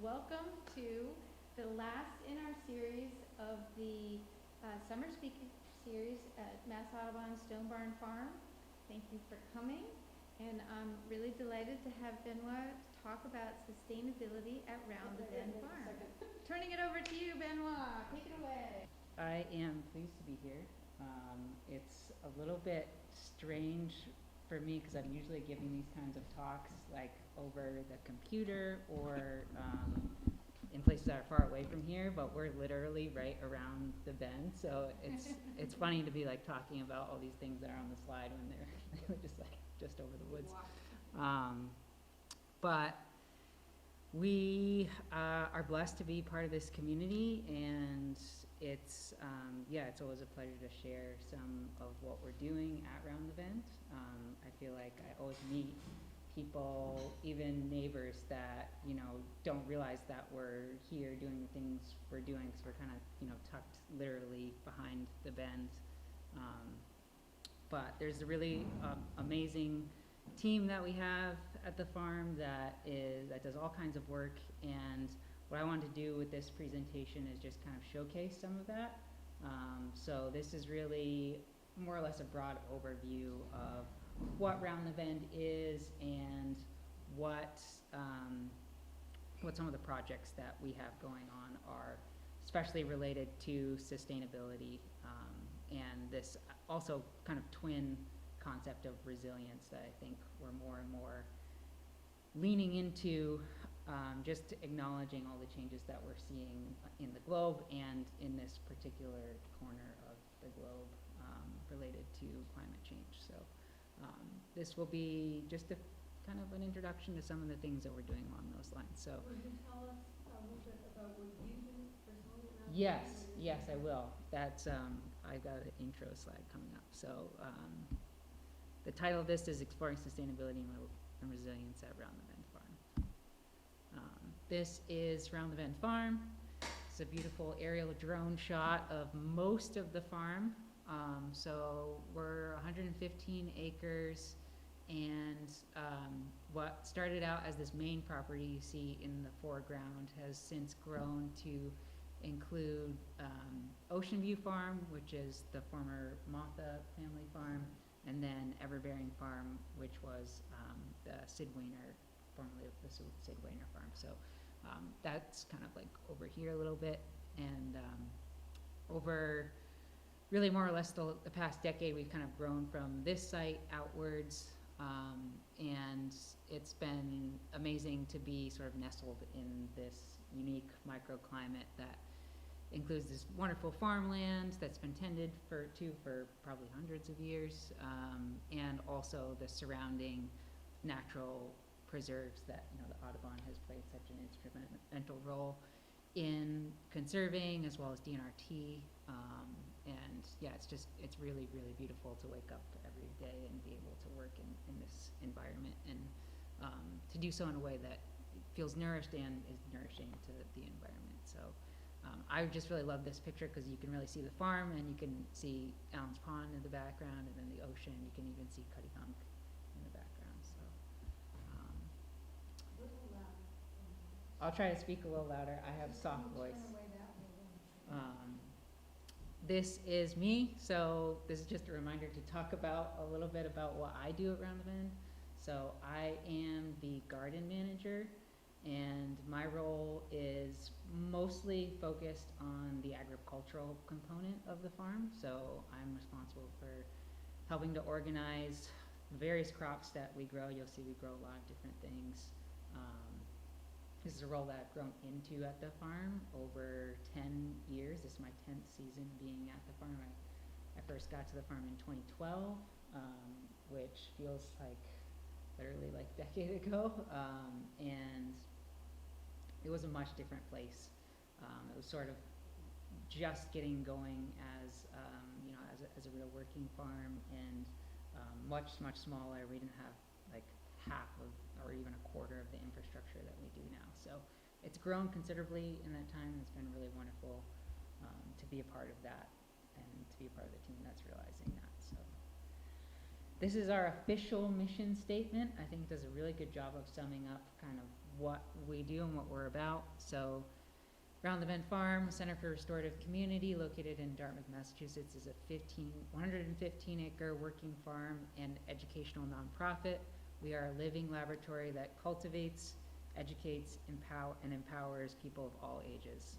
welcome to the last in our series of the summer speaking series at Mass Audubon Stone Barn Farm. Thank you for coming, and I'm really delighted to have Benoit talk about sustainability at Round the Bend Farm. Turning it over to you, Benoit. Take it away. I am pleased to be here. It's a little bit strange for me because I'm usually giving these kinds of talks like over the computer or in places that are far away from here, but we're literally right around the bend, so it's funny to be like talking about all these things that are on the slide when they're just over the woods. But we are blessed to be part of this community, and it's always a pleasure to share some of what we're doing at Round the Bend. I feel like I always meet people, even neighbors, that don't realize that we're here doing the things we're doing because we're kind of tucked literally behind the bend. But there's a really amazing team that we have at the farm that does all kinds of work, and what I wanted to do with this presentation is just kind of showcase some of that. So this is really more or less a broad overview of what Round the Bend is and what some of the projects that we have going on are, especially related to sustainability, and this also kind of twin concept of resilience that I think we're more and more leaning into, just acknowledging all the changes that we're seeing in the globe and in this particular corner of the globe related to climate change. So this will be just kind of an introduction to some of the things that we're doing along those lines. So would you tell us a little bit about what you do personally? Yes, I will. That's I've got an intro slide coming up. So the title of this is Exploring Sustainability and Resilience at Round the Bend Farm. This is Round the Bend Farm. It's a beautiful aerial drone shot of most of the farm. So we're 115 acres, and what started out as this main property you see in the foreground has since grown to include Ocean View Farm, which is the former Motha family farm, and then Everbearing Farm, which was the Sid Wainer, formerly of the Sid Wainer Farm. So that's kind of like over here a little bit, and over really more or less the past decade, we've kind of grown from this site outwards, and it's been amazing to be sort of nestled in this unique microclimate that includes this wonderful farmland that's been tended for probably hundreds of years, and also the surrounding natural preserves that the Audubon has played such an instrumental role in conserving, as well as DNRT. And yeah, it's really, really beautiful to wake up every day and be able to work in this environment, and to do so in a way that feels nourished and is nourishing to the environment. So I just really love this picture because you can really see the farm, and you can see Allen's Pond in the background, and then the ocean. You can even see Cuttyhunk in the background. So I'll try to speak a little louder. I have soft voice. This is me, so this is just a reminder to talk about a little bit about what I do at Round the Bend. So I am the garden manager, and my role is mostly focused on the agricultural component of the farm. So I'm responsible for helping to organize the various crops that we grow. You'll see we grow a lot of different things. This is a role that I've grown into at the farm over 10 years. This is my 10th season being at the farm. I first got to the farm in 2012, which feels like literally like a decade ago, and it was a much different place. It was sort of just getting going as a real working farm, and much smaller. We didn't have like half of or even a quarter of the infrastructure that we do now. So it's grown considerably in that time, and it's been really wonderful to be a part of that and to be a part of the team that's realizing that. So this is our official mission statement. I think it does a really good job of summing up kind of what we do and what we're about. So Round the Bend Farm Center for Restorative Community, located in Dartmouth, Massachusetts, is a 115-acre working farm and educational nonprofit. We are a living laboratory that cultivates, educates, and empowers people of all ages.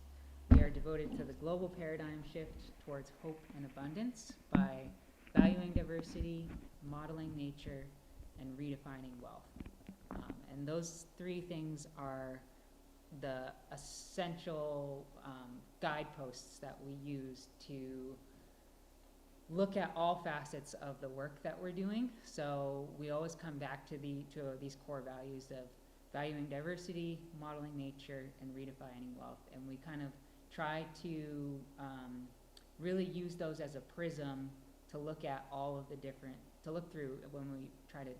We are devoted to the global paradigm shift towards hope and abundance by valuing diversity, modeling nature, and redefining wealth. And those three things are the essential guideposts that we use to look at all facets of the work that we're doing. So we always come back to these core values of valuing diversity, modeling nature, and redefining wealth. And we kind of try to really use those as a prism to look at all of the different, to look through when we try to,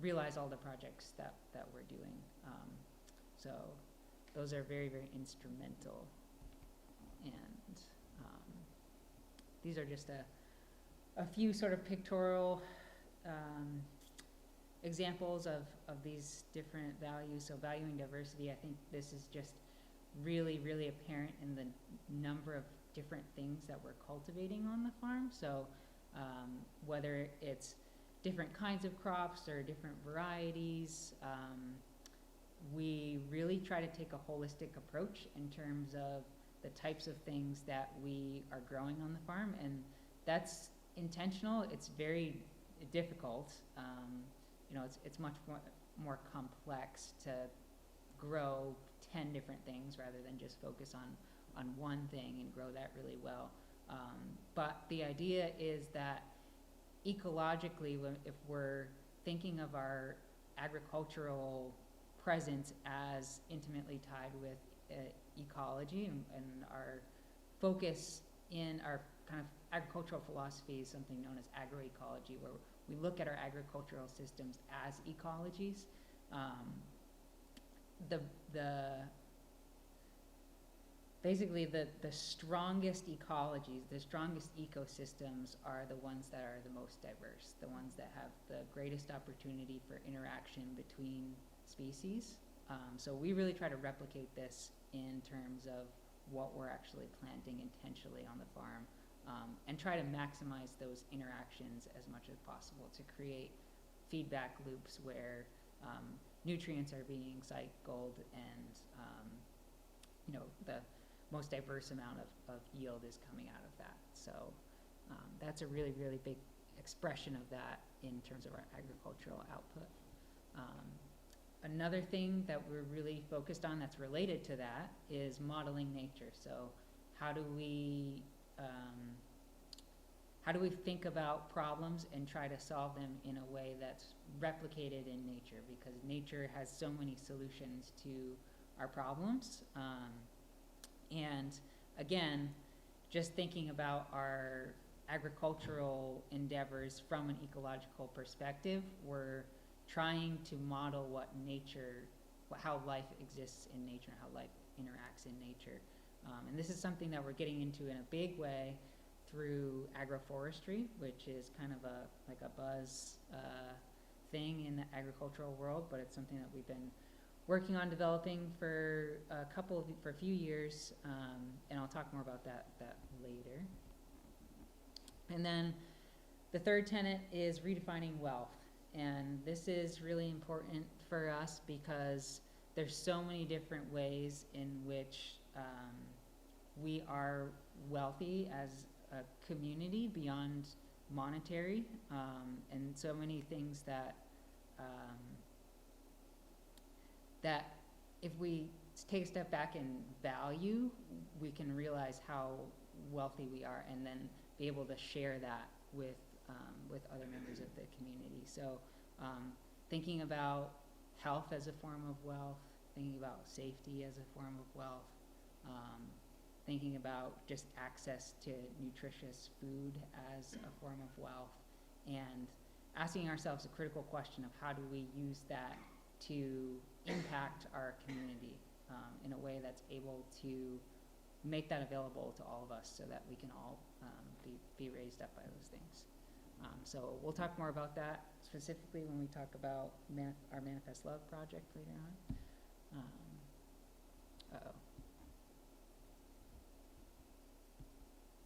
realize all the projects that we're doing. So those are very, very instrumental. And these are just a few sort of pictorial examples of these different values. So valuing diversity, I think this is just really, really apparent in the number of different things that we're cultivating on the farm. So whether it's different kinds of crops or different varieties, we really try to take a holistic approach in terms of the types of things that we are growing on the farm, and that's intentional. It's very difficult. It's much more complex to grow 10 different things rather than just focus on one thing and grow that really well. But the idea is that ecologically, if we're thinking of our agricultural presence as intimately tied with ecology, and our focus in our kind of agricultural philosophy is something known as agroecology, where we look at our agricultural systems as ecologies. Basically the strongest ecologies, the strongest ecosystems are the ones that are the most diverse, the ones that have the greatest opportunity for interaction between species. So we really try to replicate this in terms of what we're actually planting intentionally on the farm, and try to maximize those interactions as much as possible to create feedback loops where nutrients are being cycled and the most diverse amount of yield is coming out of that. So that's a really, really big expression of that in terms of our agricultural output. Another thing that we're really focused on that's related to that is modeling nature. So how do we think about problems and try to solve them in a way that's replicated in nature, because nature has so many solutions to our problems. And again, just thinking about our agricultural endeavors from an ecological perspective, we're trying to model how life exists in nature, how life interacts in nature. And this is something that we're getting into in a big way through agroforestry, which is kind of a buzz thing in the agricultural world, but it's something that we've been working on developing for a few years, and I'll talk more about that later. And then the third tenet is redefining wealth. And this is really important for us because there's so many different ways in which we are wealthy as a community beyond monetary, and so many things that if we take a step back and value, we can realize how wealthy we are, and then be able to share that with other members of the community. So thinking about health as a form of wealth, thinking about safety as a form of wealth, thinking about just access to nutritious food as a form of wealth, and asking ourselves a critical question of how do we use that to impact our community in a way that's able to make that available to all of us so that we can all be raised up by those things. So we'll talk more about that specifically when we talk about our Manifest Love project later on. Uh-oh.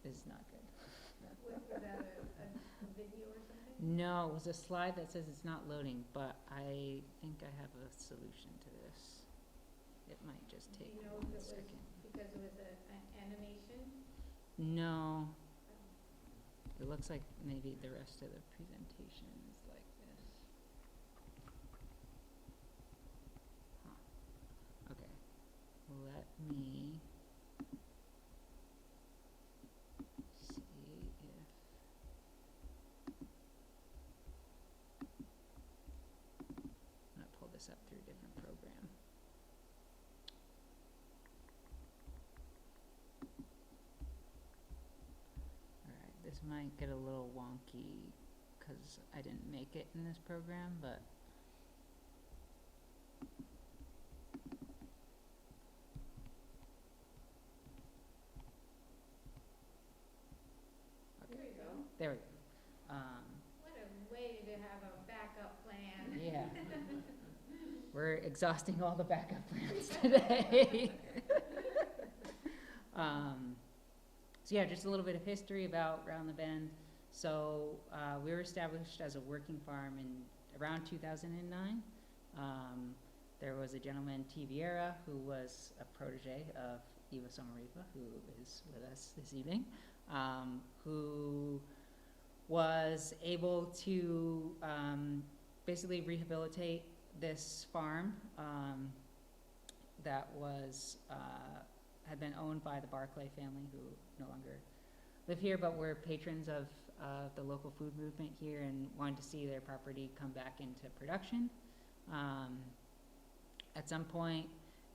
This is not good. Was that a video or something? No, it was a slide that says it's not loading, but I think I have a solution to this. It might just Do take you know if 1 it was second. because it was an animation? No, it looks like maybe the rest of the presentation is like this. Huh. Okay, let me see if I'm gonna pull this up through a different program. Alright, this might get a little wonky because I didn't make it in this program, but There you go. there we go. What a way to have a backup plan. Yeah. We're exhausting all the backup plans today. So yeah, just a little bit of history about Round the Bend. So we were established as a working farm in around 2009. There was a gentleman, T. Vieira, who was a protege of Eva Somariva, who is with us this evening, who was able to basically rehabilitate this farm that was had been owned by the Barclay family, who no longer live here, but were patrons of the local food movement here and wanted to see their property come back into production. At some point,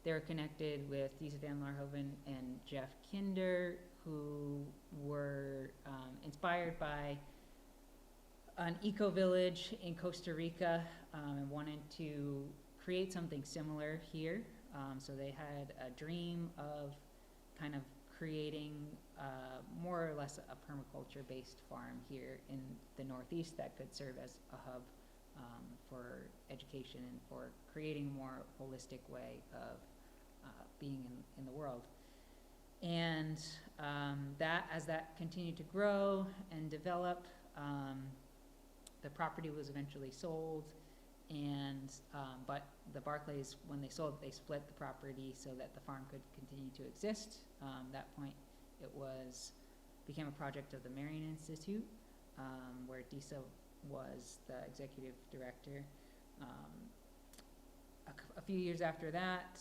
they were connected with Disa van Laarhoven and Jeff Kinder, who were inspired by an eco-village in Costa Rica and wanted to create something similar here. So they had a dream of kind of creating more or less a permaculture-based farm here in the Northeast that could serve as a hub for education and for creating a more holistic way of being in the world. And that, as that continued to grow and develop, the property was eventually sold, and but the Barclays, when they sold, they split the property so that the farm could continue to exist. That point, it became a project of the Marion Institute, where Disa was the executive director. A few years after that,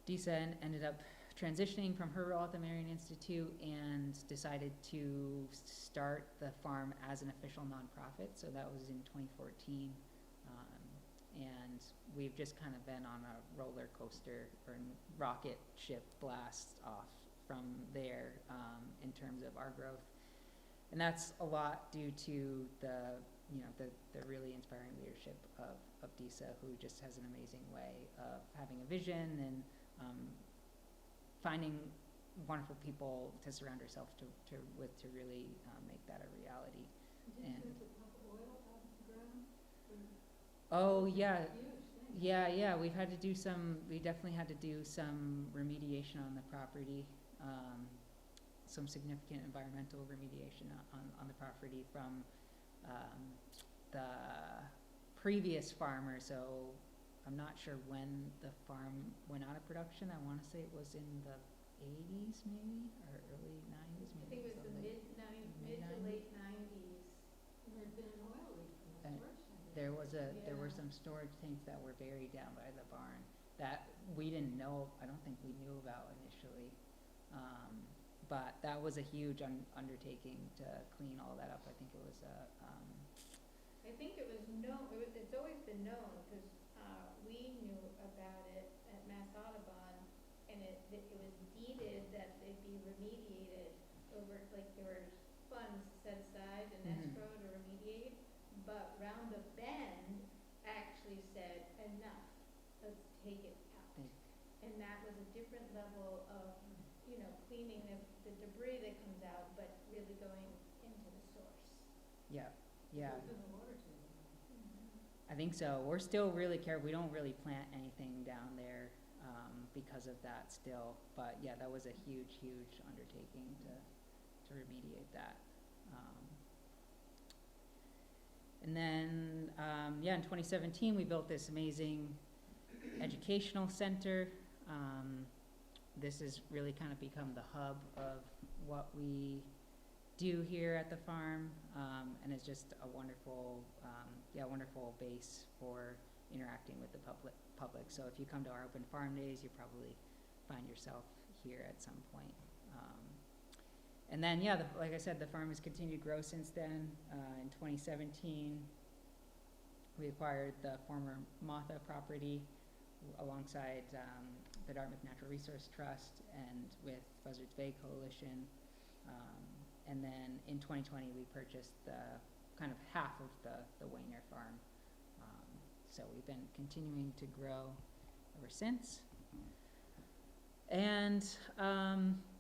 Disa ended up transitioning from her role at the Marion Institute and decided to start the farm as an official nonprofit. So that was in 2014. And we've just kind of been on a roller coaster or rocket ship blast off from there in terms of our growth. And that's a lot due to the really inspiring leadership of Disa, who just has an amazing way of having a vision and finding wonderful people to surround herself with to really make that a reality. Did you have to pump oil out of the ground? Oh yeah, Huge thing. yeah. We definitely had to do some remediation on the property, some significant environmental remediation on the property from the previous farmer. So I'm not sure when the farm went out of production. I want to say it was in the 80s maybe, or early 90s I maybe. think it was the mid to late 90s. And there'd been an oil leak from the And storage tank. There were Yeah. some storage tanks that were buried down by the barn that we didn't know, I don't think we knew about initially. But that was a huge undertaking to clean all that up. I think it was I think it was it's always been known, because we knew about it at Mass Audubon, and it was deeded that they'd be remediated over, like there were funds set aside and Mhm. escrow to remediate, but Round the Bend actually said, enough, let's take it out. And that was a different level of, cleaning the debris that comes out, but really going yeah, yeah. It's in the water table. I think so. We're still really careful. We don't really plant anything down there because of that still. But yeah, that was a huge, huge undertaking to remediate that. And then, yeah, in 2017, we built this amazing educational center. This has really kind of become the hub of what we do here at the farm, and it's just a wonderful, wonderful base for interacting with the public. So if you come to our open farm days, you probably find yourself here at some point. And then, yeah, like I said, the farm has continued to grow since then. In 2017, we acquired the former Matha property alongside the Dartmouth Natural Resource Trust and with Buzzards Bay Coalition. And then in 2020, we purchased the kind of half of the Wayner farm. So we've been continuing to grow ever since. And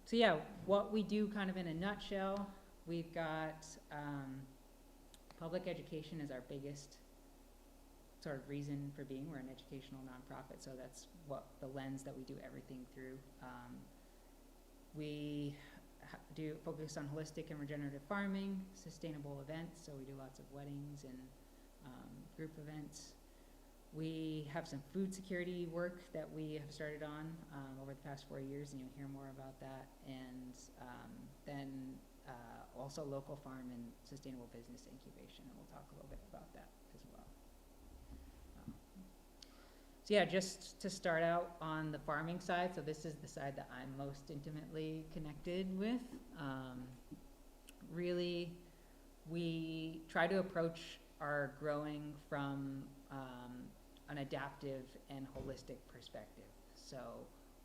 so yeah, what we do kind of in a nutshell, we've got public education is our biggest sort of reason for being. We're an educational nonprofit, so that's what the lens that we do everything through. We do focus on holistic and regenerative farming, sustainable events, so we do lots of weddings and group events. We have some food security work that we have started on over the past 4 years, and you'll hear more about that. And then also local farm and sustainable business incubation, and we'll talk a little bit about that as well. So yeah, just to start out on the farming side, so this is the side that I'm most intimately connected with. Really, we try to approach our growing from an adaptive and holistic perspective. So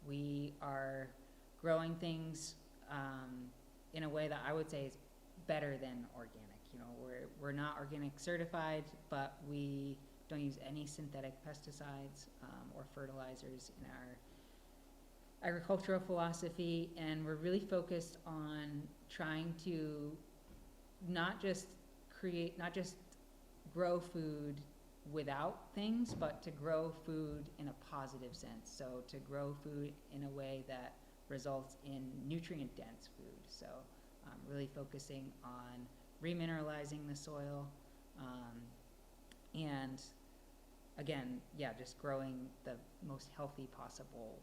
we are growing things in a way that I would say is better than organic. You know, we're not organic certified, but we don't use any synthetic pesticides or fertilizers in our agricultural philosophy, and we're really focused on trying to not just grow food without things, but to grow food in a positive sense. So to grow food in a way that results in nutrient-dense food. So really focusing on remineralizing the soil, and again, yeah, just growing the most healthy possible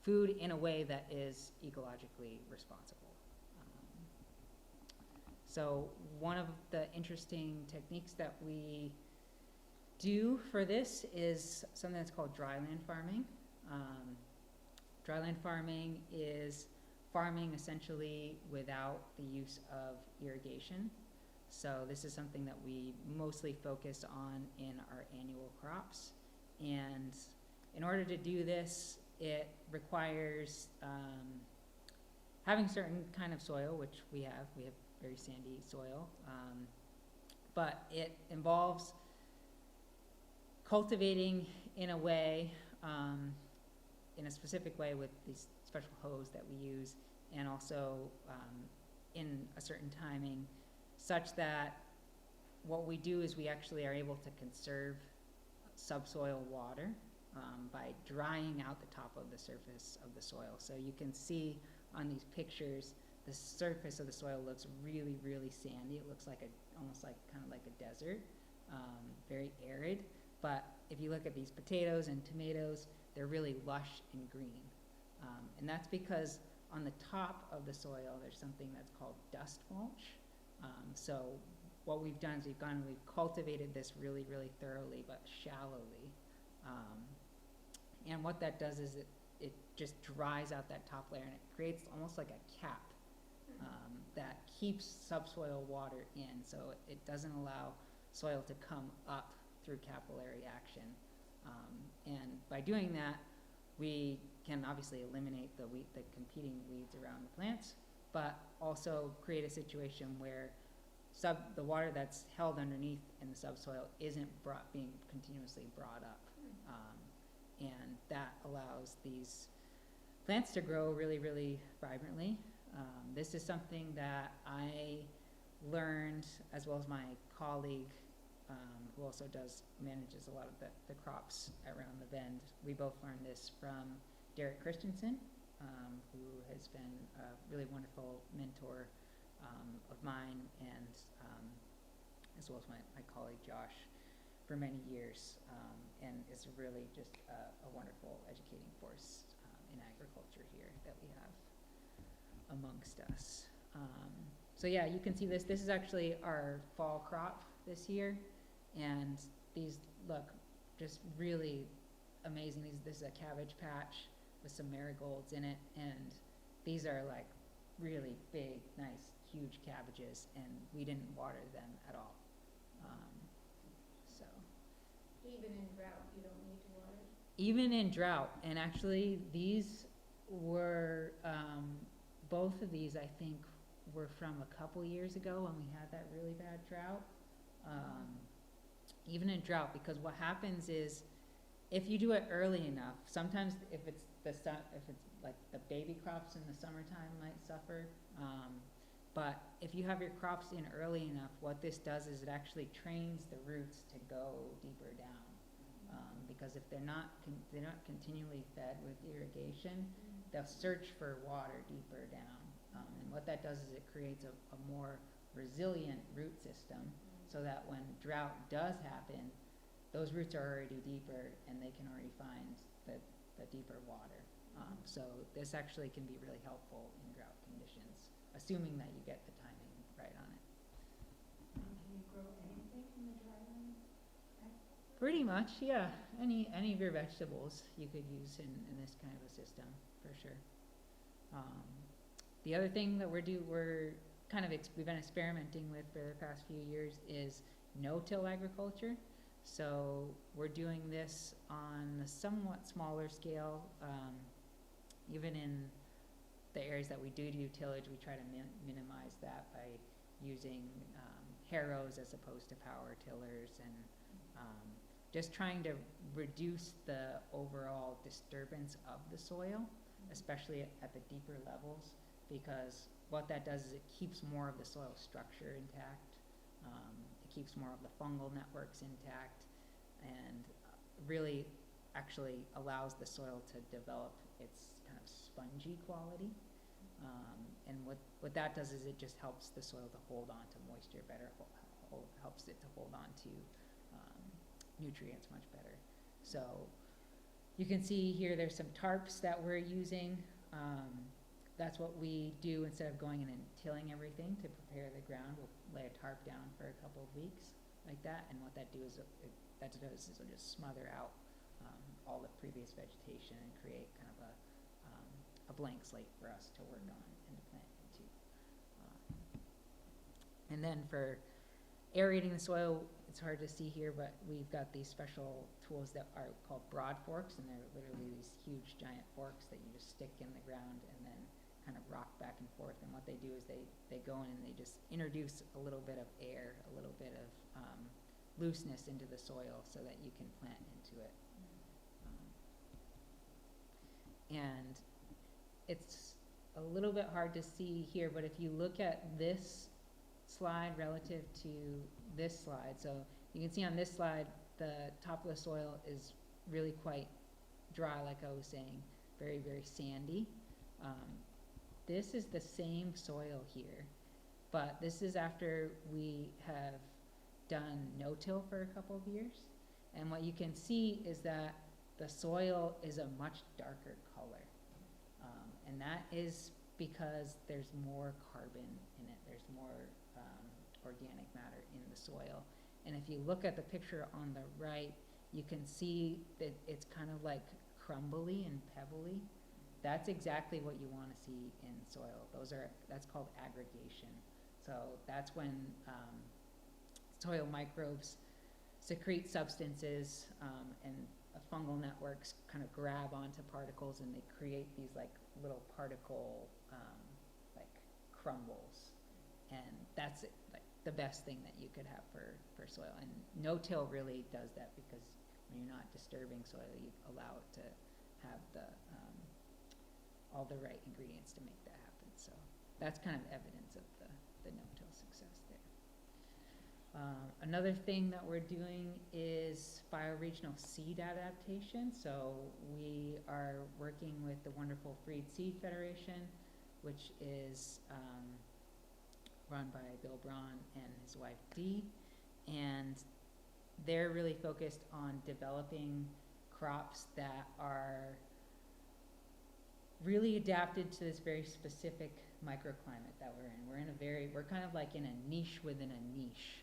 food in a way that is ecologically responsible. So one of the interesting techniques that we do for this is something that's called dryland farming. Dryland farming is farming essentially without the use of irrigation. So this is something that we mostly focus on in our annual crops. And in order to do this, it requires having certain kind of soil, which we have. We have very sandy soil. But it involves cultivating in a way, in a specific way with these special hose that we use, and also in a certain timing, such that what we do is we actually are able to conserve subsoil water by drying out the top of the surface of the soil. So you can see on these pictures, the surface of the soil looks really, really sandy. It looks like almost like kind of like a desert, very arid. But if you look at these potatoes and tomatoes, they're really lush and green. And that's because on the top of the soil, there's something that's called dust mulch. So what we've done is we've cultivated this really, really thoroughly, but shallowly. And what that does is it just dries out that top layer, and it creates almost like a cap that keeps subsoil water in, so it doesn't allow soil to come up through capillary action. And by doing that, we can obviously eliminate the competing weeds around the plants, but also create a situation where the water that's held underneath in the subsoil isn't being continuously brought up. And that allows these plants to grow really, really vibrantly. This is something that I learned, as well as my colleague, who also manages a lot of the crops around the Bend. We both learned this from Derek Christensen, who has been a really wonderful mentor of mine, and as well as my colleague Josh for many years, and is really just a wonderful educating force in agriculture here that we have amongst us. So yeah, you can see this. This is actually our fall crop this year, and these look just really amazing. This is a cabbage patch with some marigolds in it, and these are like really big, nice, huge cabbages, and we didn't water them at all. So Even in drought, you don't need to water? even in drought, and actually these were both of these I think were from a couple years ago when we had that really bad drought. Even in drought, because what happens is if you do it early enough, sometimes if it's like the baby crops in the summertime might suffer, but if you have your crops in early enough, what this does is it actually trains the roots to go deeper down, because if they're not continually fed with irrigation, they'll search for water deeper down, and what that does is it creates a more resilient root system, so that when drought does happen, those roots are already deeper and they can already find the deeper water. So this actually can be really helpful in drought conditions, assuming that you get the timing right on it. Can you grow anything in the dryland? Pretty much, yeah. Any of your vegetables you could use in this kind of a system, for sure. The other thing that we've been experimenting with for the past few years is no-till agriculture. So we're doing this on a somewhat smaller scale. Even in the areas that we do tillage, we try to minimize that by using harrows as opposed to power tillers, and just trying to reduce the overall disturbance of the soil, especially at the deeper levels, because what that does is it keeps more of the soil structure intact, it keeps more of the fungal networks intact, and really actually allows the soil to develop its kind of spongy quality. And what that does is it just helps the soil to hold on to moisture better, helps it to hold on to nutrients much better. So you can see here there's some tarps that we're using. That's what we do instead of going in and tilling everything to prepare the ground. We'll lay a tarp down for a couple of weeks like that, and what that does is it'll just smother out all the previous vegetation and create kind of a blank slate for us to work on and to plant into. And then for aerating the soil, it's hard to see here, but we've got these special tools that are called broad forks, and they're literally these huge giant forks that you just stick in the ground and then kind of rock back and forth. And what they do is they go in and they just introduce a little bit of air, a little bit of looseness into the soil so that you can plant into it. And it's a little bit hard to see here, but if you look at this slide relative to this slide, so you can see on this slide the top of the soil is really quite dry, like I was saying, very, very sandy. This is the same soil here, but this is after we have done no-till for a couple of years, and what you can see is that the soil is a much darker color, and that is because there's more carbon in it, there's more organic matter in the soil. And if you look at the picture on the right, you can see that it's kind of like crumbly and pebbly. That's exactly what you want to see in soil. That's called aggregation. So that's when soil microbes secrete substances, and fungal networks kind of grab onto particles, and they create these like little particle like crumbles. And that's it, like the best thing that you could have for soil. And no-till really does that, because when you're not disturbing soil, you allow it to have all the right ingredients to make that happen. So that's kind of evidence of the no-till success there. Another thing that we're doing is bioregional seed adaptation. So we are working with the wonderful Freed Seed Federation, which is run by Bill Braun and his wife Dee, and they're really focused on developing crops that are really adapted to this very specific microclimate that we're in. We're kind of like in a niche within a niche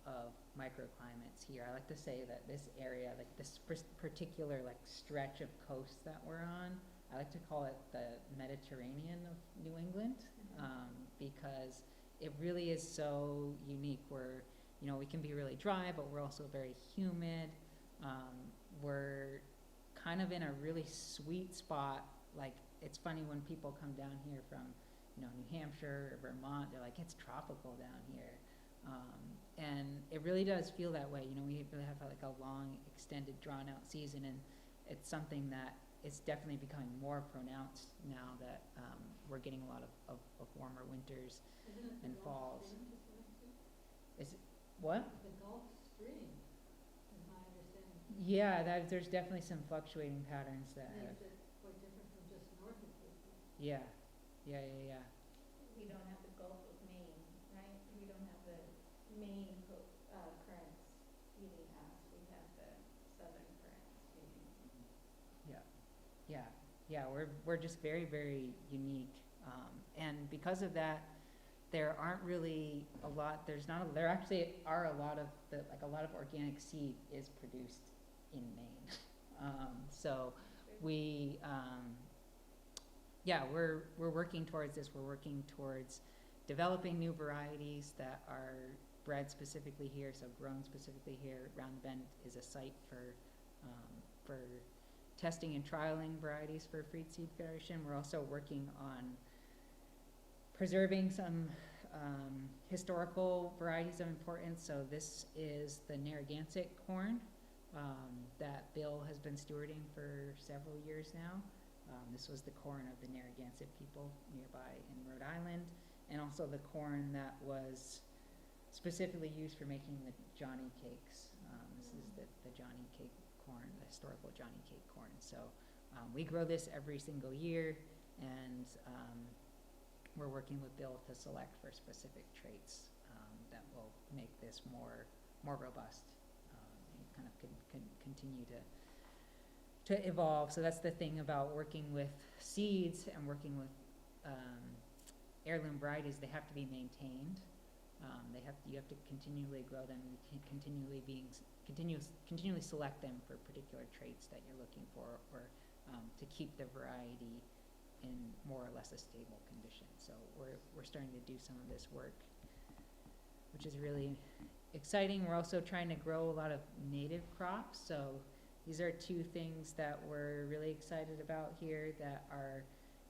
of microclimates here. I like to say that this area, like this particular like stretch of coast that we're on, I like to call it the Mediterranean of New England, because it really is so unique. We can be really dry, but we're also very humid. We're kind of in a really sweet spot. Like, it's funny when people come down here from, New Hampshire or Vermont, they're like, it's tropical down here. And it really does feel that way. We really have like a long, extended, drawn out season, and it's something that is definitely becoming more pronounced now that we're getting a lot of warmer winters and falls. Is it, what? The Gulf Stream, is my understanding. Yeah, there's definitely some fluctuating patterns that have, Makes it quite different from just north of Cape Cod. yeah. We don't have the Gulf of Maine, right? We don't have the Maine currents feeding us. We have the southern currents feeding. Yeah, we're just very, very unique. And because of that, there aren't really a lot, there actually are a lot of a lot of organic seed is produced in Maine. So we're working towards this. We're working towards developing new varieties that are bred specifically here, so grown specifically here. Round the Bend is a site for testing and trialing varieties for Freed Seed Federation. We're also working on preserving some historical varieties of importance. So this is the Narragansett corn that Bill has been stewarding for several years now. This was the corn of the Narragansett people nearby in Rhode Island, and also the corn that was specifically used for making the Johnny cakes. This is the Johnny cake corn, the historical Johnny cake corn. So we grow this every single year, and we're working with Bill to select for specific traits that will make this more robust and kind of continue to evolve. So that's the thing about working with seeds and working with heirloom varieties. They have to be maintained. You have to continually grow them, continually select them for particular traits that you're looking for, or to keep the variety in more or less a stable condition. So we're starting to do some of this work, which is really exciting. We're also trying to grow a lot of native crops. So these are two things that we're really excited about here that are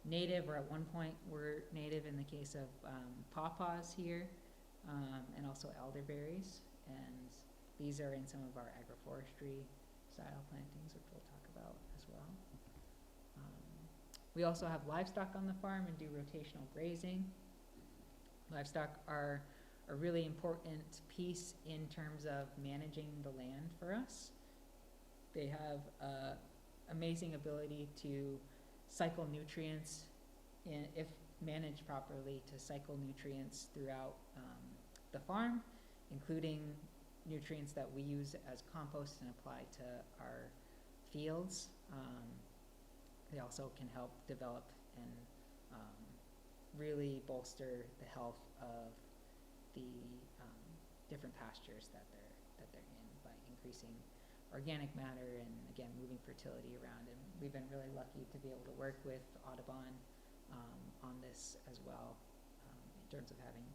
native, or at one point were native in the case of pawpaws here, and also elderberries. And these are in some of our agroforestry style plantings, which we'll talk about as well. We also have livestock on the farm and do rotational grazing. Livestock are a really important piece in terms of managing the land for us. They have amazing ability to cycle nutrients, if managed properly, to cycle nutrients throughout the farm, including nutrients that we use as compost and apply to our fields. They also can help develop and really bolster the health of the different pastures that they're in by increasing organic matter and, again, moving fertility around. And we've been really lucky to be able to work with Audubon on this as well, in terms of having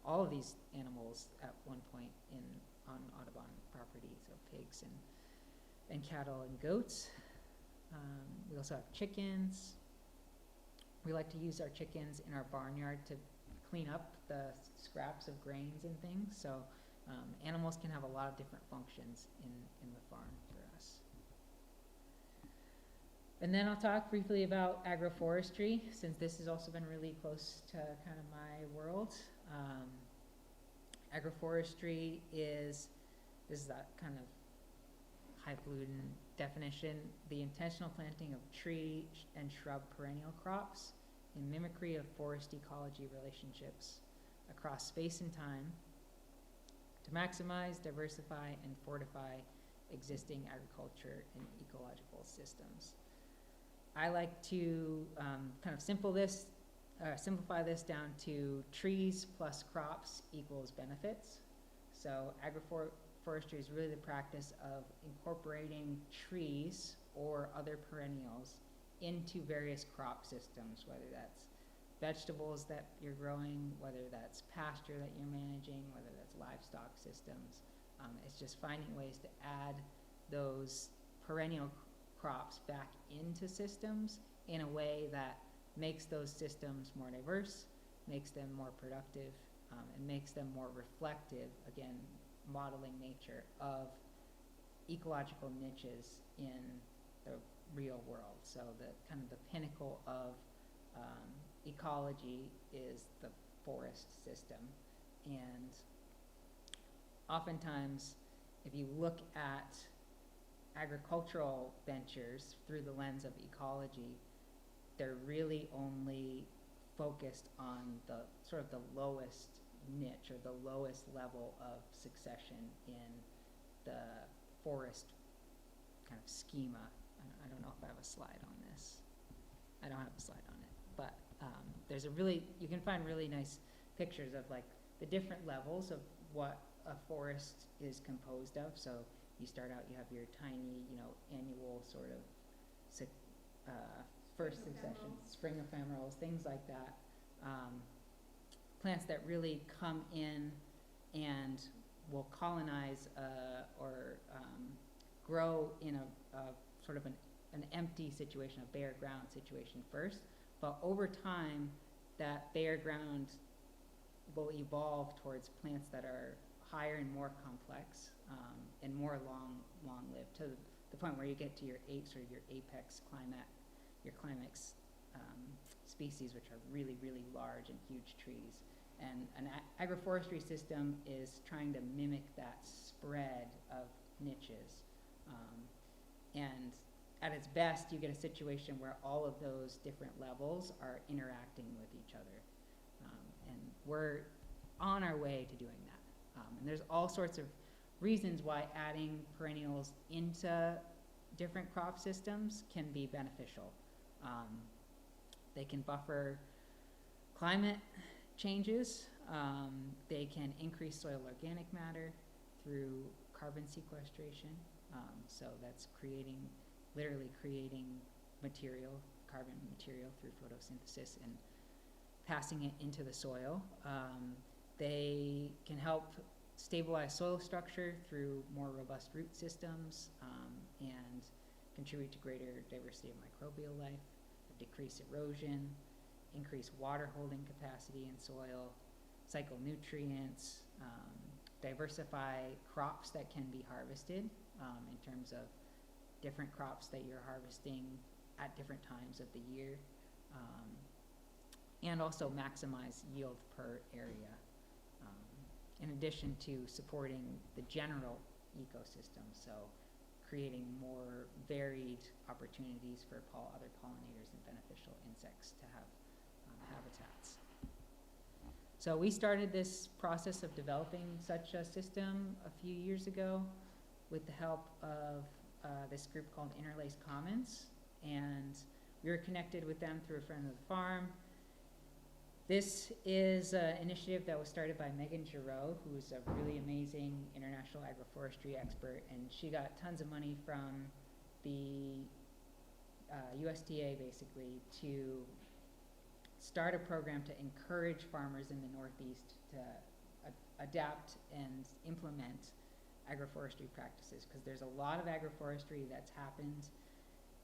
all of these animals at one point on Audubon property, so pigs and cattle and goats. We also have chickens. We like to use our chickens in our barnyard to clean up the scraps of grains and things. So animals can have a lot of different functions in the farm for us. And then I'll talk briefly about agroforestry, since this has also been really close to kind of my world. Agroforestry is, this is that kind of highfalutin definition, the intentional planting of tree and shrub perennial crops in mimicry of forest ecology relationships across space and time to maximize, diversify, and fortify existing agriculture and ecological systems. I like to kind of simplify this down to trees plus crops equals benefits. So agroforestry is really the practice of incorporating trees or other perennials into various crop systems, whether that's vegetables that you're growing, whether that's pasture that you're managing, whether that's livestock systems. It's just finding ways to add those perennial crops back into systems in a way that makes those systems more diverse, makes them more productive, and makes them more reflective, again, modeling nature of ecological niches in the real world. So the kind of the pinnacle of ecology is the forest system. And oftentimes, if you look at agricultural ventures through the lens of ecology, they're really only focused on the sort of the lowest niche or the lowest level of succession in the forest kind of schema. I don't know if I have a slide on this. I don't have a slide on it, but there's you can find really nice pictures of like the different levels of what a forest is composed of. So you start out, you have your tiny, annual sort of first succession, spring ephemerals, things like that. Plants that really come in and will colonize or grow in a sort of an empty situation, a bare ground situation first. But over time, that bare ground will evolve towards plants that are higher and more complex and more long-lived, to the point where you get to your apex climax species, which are really, really large and huge trees. And an agroforestry system is trying to mimic that spread of niches. And at its best, you get a situation where all of those different levels are interacting with each other. And we're on our way to doing that. And there's all sorts of reasons why adding perennials into different crop systems can be beneficial. They can buffer climate changes. They can increase soil organic matter through carbon sequestration. So that's literally creating carbon material through photosynthesis and passing it into the soil. They can help stabilize soil structure through more robust root systems and contribute to greater diversity of microbial life, decrease erosion, increase water holding capacity in soil, cycle nutrients, diversify crops that can be harvested in terms of different crops that you're harvesting at different times of the year, and also maximize yield per area, in addition to supporting the general ecosystem, so creating more varied opportunities for other pollinators and beneficial insects to have habitats. So we started this process of developing such a system a few years ago with the help of this group called Interlace Commons, and we were connected with them through a friend of the farm. This is an initiative that was started by Megan Giroux, who's a really amazing international agroforestry expert, and she got tons of money from the USDA basically to start a program to encourage farmers in the Northeast to adapt and implement agroforestry practices, because there's a lot of agroforestry that's happened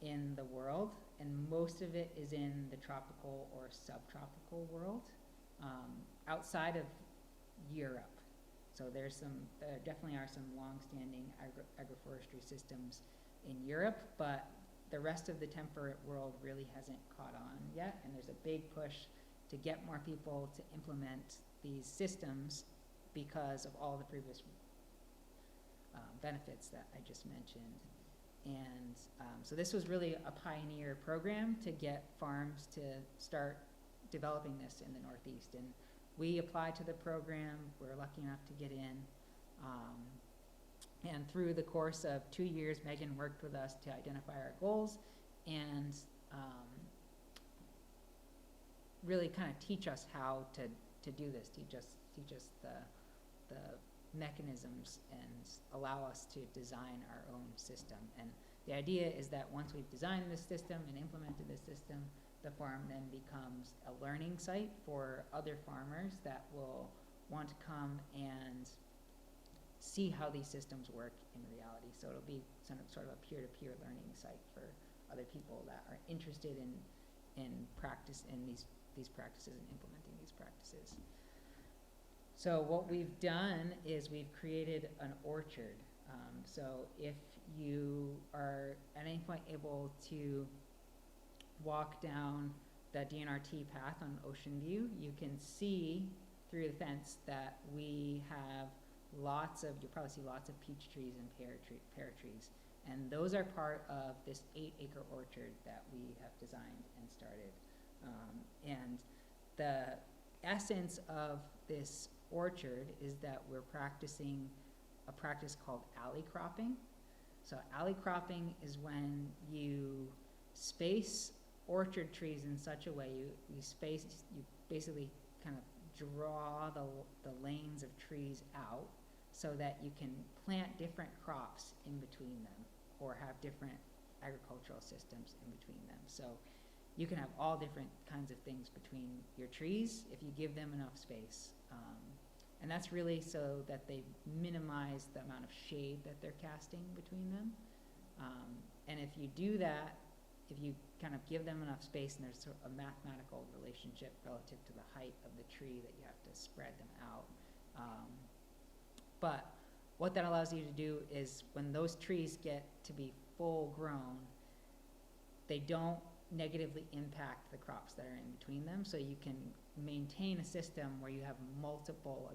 in the world, and most of it is in the tropical or subtropical world, outside of Europe. So there definitely are some long-standing agroforestry systems in Europe, but the rest of the temperate world really hasn't caught on yet, and there's a big push to get more people to implement these systems because of all the previous benefits that I just mentioned. And so this was really a pioneer program to get farms to start developing this in the Northeast. And we applied to the program. We were lucky enough to get in. And through the course of 2 years, Megan worked with us to identify our goals and really kind of teach us how to do this, teach us the mechanisms and allow us to design our own system. And the idea is that once we've designed this system and implemented this system, the farm then becomes a learning site for other farmers that will want to come and see how these systems work in reality. So it'll be sort of a peer-to-peer learning site for other people that are interested in practice in these practices and implementing these practices. So what we've done is we've created an orchard. So if you are at any point able to walk down the DNRT path on Ocean View, you can see through the fence that we have you'll probably see lots of peach trees and pear trees. And those are part of this 8-acre orchard that we have designed and started. And the essence of this orchard is that we're practicing a practice called alley cropping. So alley cropping is when you space orchard trees in such a way, you basically kind of draw the lanes of trees out so that you can plant different crops in between them or have different agricultural systems in between them. So you can have all different kinds of things between your trees if you give them enough space. And that's really so that they minimize the amount of shade that they're casting between them. And if you do that, if you kind of give them enough space, and there's sort of a mathematical relationship relative to the height of the tree that you have to spread them out. But what that allows you to do is when those trees get to be full grown, they don't negatively impact the crops that are in between them. So you can maintain a system where you have multiple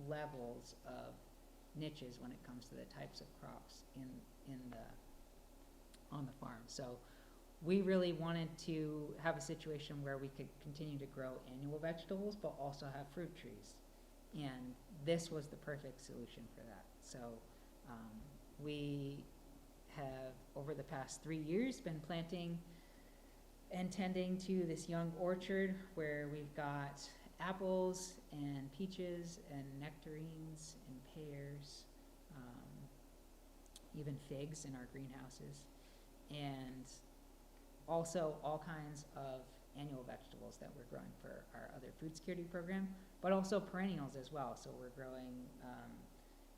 levels of niches when it comes to the types of crops on the farm. So we really wanted to have a situation where we could continue to grow annual vegetables but also have fruit trees. And this was the perfect solution for that. So we have, over the past 3 years, been planting and tending to this young orchard where we've got apples and peaches and nectarines and pears, even figs in our greenhouses, and also all kinds of annual vegetables that we're growing for our other food security program, but also perennials as well. So we're growing,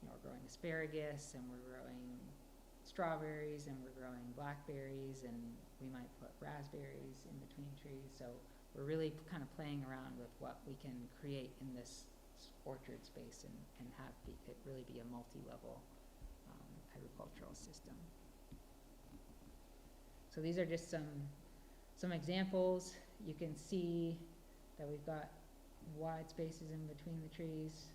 we're growing asparagus, and we're growing strawberries, and we're growing blackberries, and we might put raspberries in between trees. So we're really kind of playing around with what we can create in this orchard space and have it really be a multi-level agricultural system. So these are just some examples. You can see that we've got wide spaces in between the trees,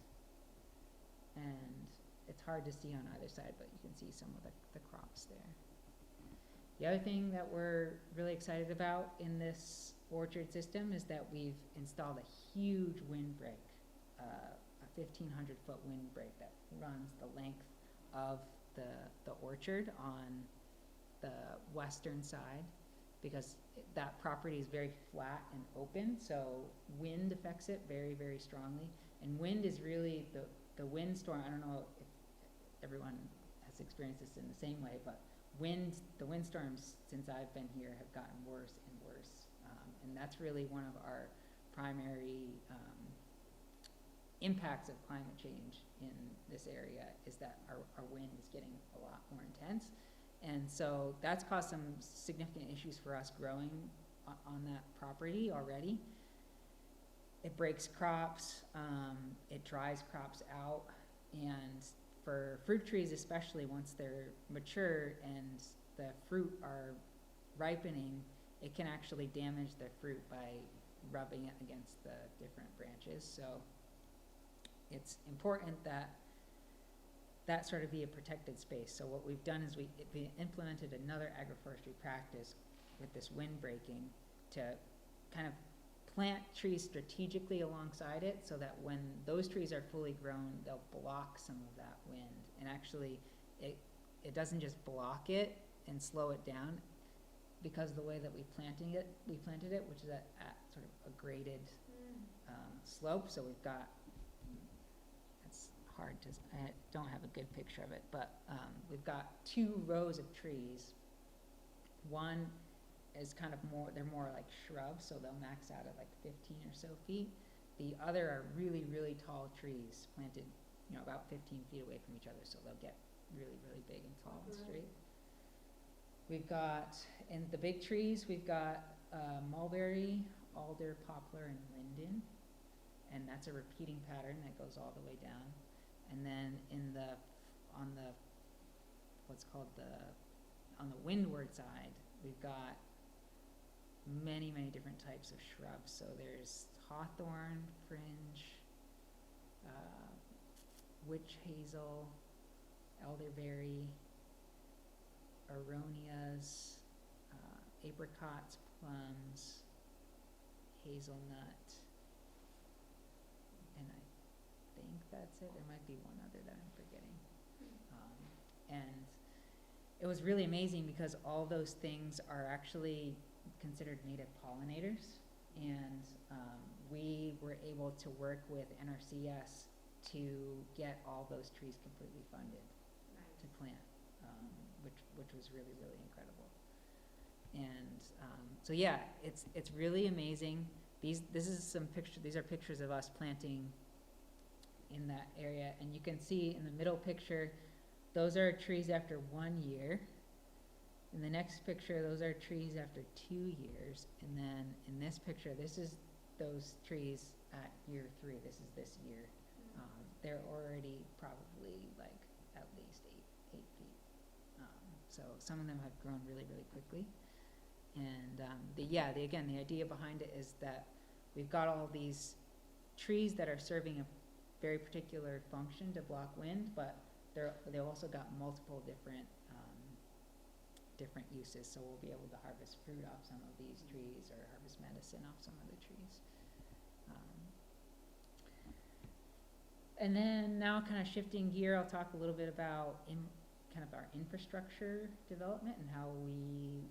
and it's hard to see on either side, but you can see some of the crops there. The other thing that we're really excited about in this orchard system is that we've installed a huge windbreak, a 1,500-foot windbreak that runs the length of the orchard on the western side, because that property is very flat and open, so wind affects it very, very strongly. And wind is really the windstorm. I don't know if everyone has experienced this in the same way, but the windstorms since I've been here have gotten worse and worse. And that's really one of our primary impacts of climate change in this area, is that our wind is getting a lot more intense. And so that's caused some significant issues for us growing on that property already. It breaks crops, it dries crops out, and for fruit trees especially, once they're mature and the fruit are ripening, it can actually damage the fruit by rubbing it against the different branches. So it's important that that sort of be a protected space. So what we've done is we implemented another agroforestry practice with this wind breaking to kind of plant trees strategically alongside it so that when those trees are fully grown, they'll block some of that wind. And actually, it doesn't just block it and slow it down, because the way that we planted it, which is at sort of a graded slope. So we've got, it's hard to, I don't have a good picture of it, but we've got 2 rows of trees. One is kind of more, they're more like shrubs, so they'll max out at like 15 or so feet. The other are really, really tall trees planted, about 15 feet away from each other, so they'll get really, really big and tall and straight. We've got, in the big trees, we've got mulberry, alder, poplar, and linden, and that's a repeating pattern that goes all the way down. And then on the windward side, we've got many, many different types of shrubs. So there's hawthorn, fringe, witch hazel, elderberry, aronias, apricots, plums, hazelnut, and I think that's it. There might be one other that I'm forgetting. And it was really amazing because all those things are actually considered native pollinators, and we were able to work with NRCS to get all those trees completely funded to plant, which was really, really incredible. And so yeah, it's really amazing. These are pictures of us planting in that area, and you can see in the middle picture, those are trees after 1 year. In the next picture, those are trees after 2 years, and then in this picture, this is those trees at year 3. This is this year. They're already probably like at least 8 feet. So some of them have grown really, really quickly. And the idea behind it is that we've got all these trees that are serving a very particular function to block wind, but they've also got multiple different uses. So we'll be able to harvest fruit off some of these trees, or harvest medicine off some of the trees. And then now, kind of shifting gear, I'll talk a little bit about kind of our infrastructure development and how we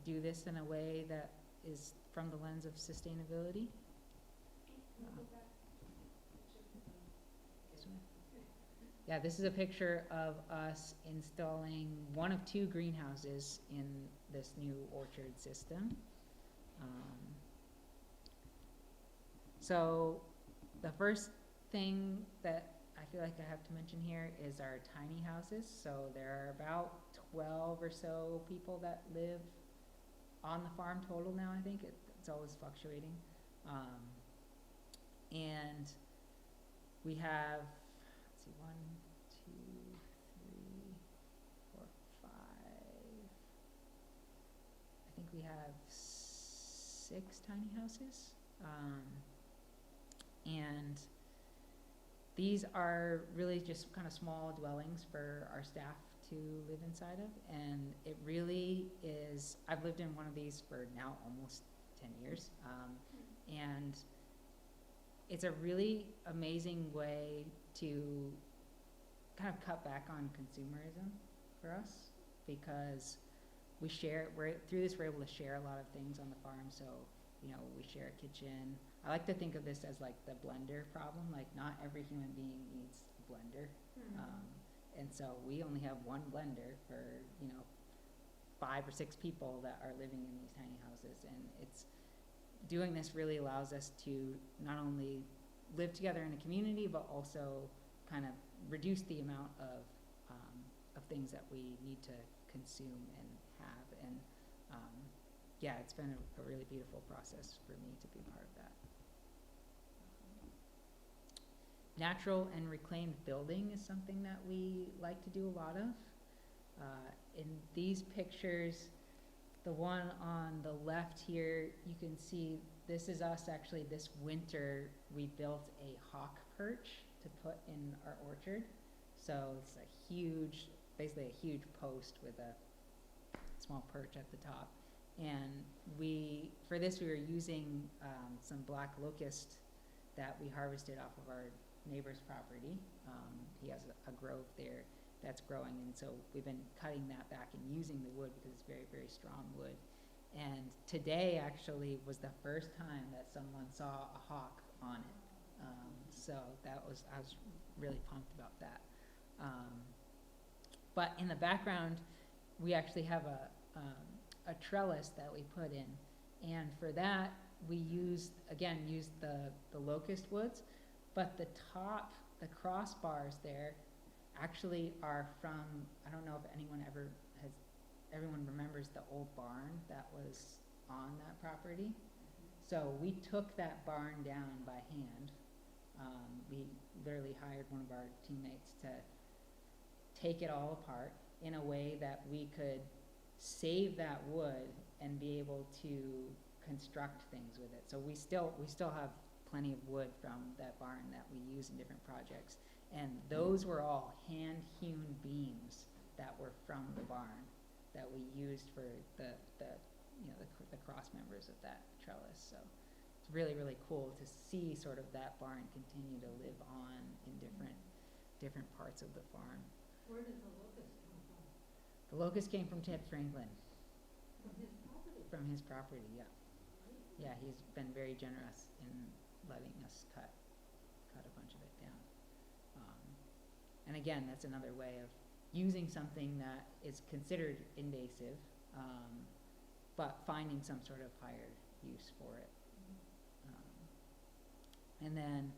do this in a way that is from the lens of sustainability. Yeah, this is a picture of us installing one of 2 greenhouses in this new orchard system. So the first thing that I feel like I have to mention here is our tiny houses. So there are about 12 or so people that live on the farm total now. I think it's always fluctuating. And we have, let's see, 1, 2, 3, 4, 5. I think we have 6 tiny houses. And these are really just kind of small dwellings for our staff to live inside of. And it really is, I've lived in one of these for now almost 10 years. And it's a really amazing way to kind of cut back on consumerism for us, because through this we're able to share a lot of things on the farm. So, we share a kitchen. I like to think of this as like the blender problem. Like, not every human being needs a blender. And so we only have one blender for, 5 or 6 people that are living in these tiny houses. And doing this really allows us to not only live together in a community, but also kind of reduce the amount of things that we need to consume and have. And it's been a really beautiful process for me to be part of that. Natural and reclaimed building is something that we like to do a lot of. In these pictures, the one on the left here, you can see this is us actually this winter. We built a hawk perch to to put in our orchard. So it's a huge, basically a huge post with a small perch at the top. And for this, we were using some black locust that we harvested off of our neighbor's property. He has a grove there that's growing, and so we've been cutting that back and using the wood because it's very, very strong wood. And today actually was the first time that someone saw a hawk on it. So I was really pumped about that. But in the background, we actually have a trellis that we put in. And for that, we used the locust woods, but the crossbars there actually are from, I don't know if everyone remembers the old barn that was on that property. So we took that barn down by hand. We literally hired one of our teammates to take it all apart in a way that we could save that wood and be able to construct things with it. So we still have plenty of wood from that barn that we use in different projects. And those were all hand-hewn beams that were from the barn that we used for the cross members of that trellis. So it's really, really cool to see sort of that barn continue to live on in different parts of the farm. Where did the locust come from? The locust came from Ted Franklin, From his property? from his property, yeah. Yeah, he's been very generous in letting us cut a bunch of it down. And again, that's another way of using something that is considered invasive, but finding some sort of higher use for it. And then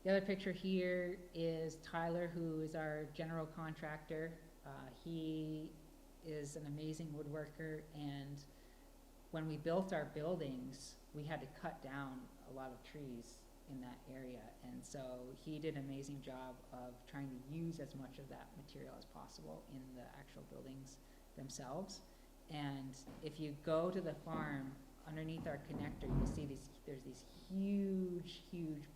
the other picture here is Tyler, who is our general contractor. He is an amazing woodworker, and when we built our buildings, we had to cut down a lot of trees in that area, and so he did an amazing job of trying to use as much of that material as possible in the actual buildings themselves. And if you go to the farm, underneath our connector, you'll see there's these huge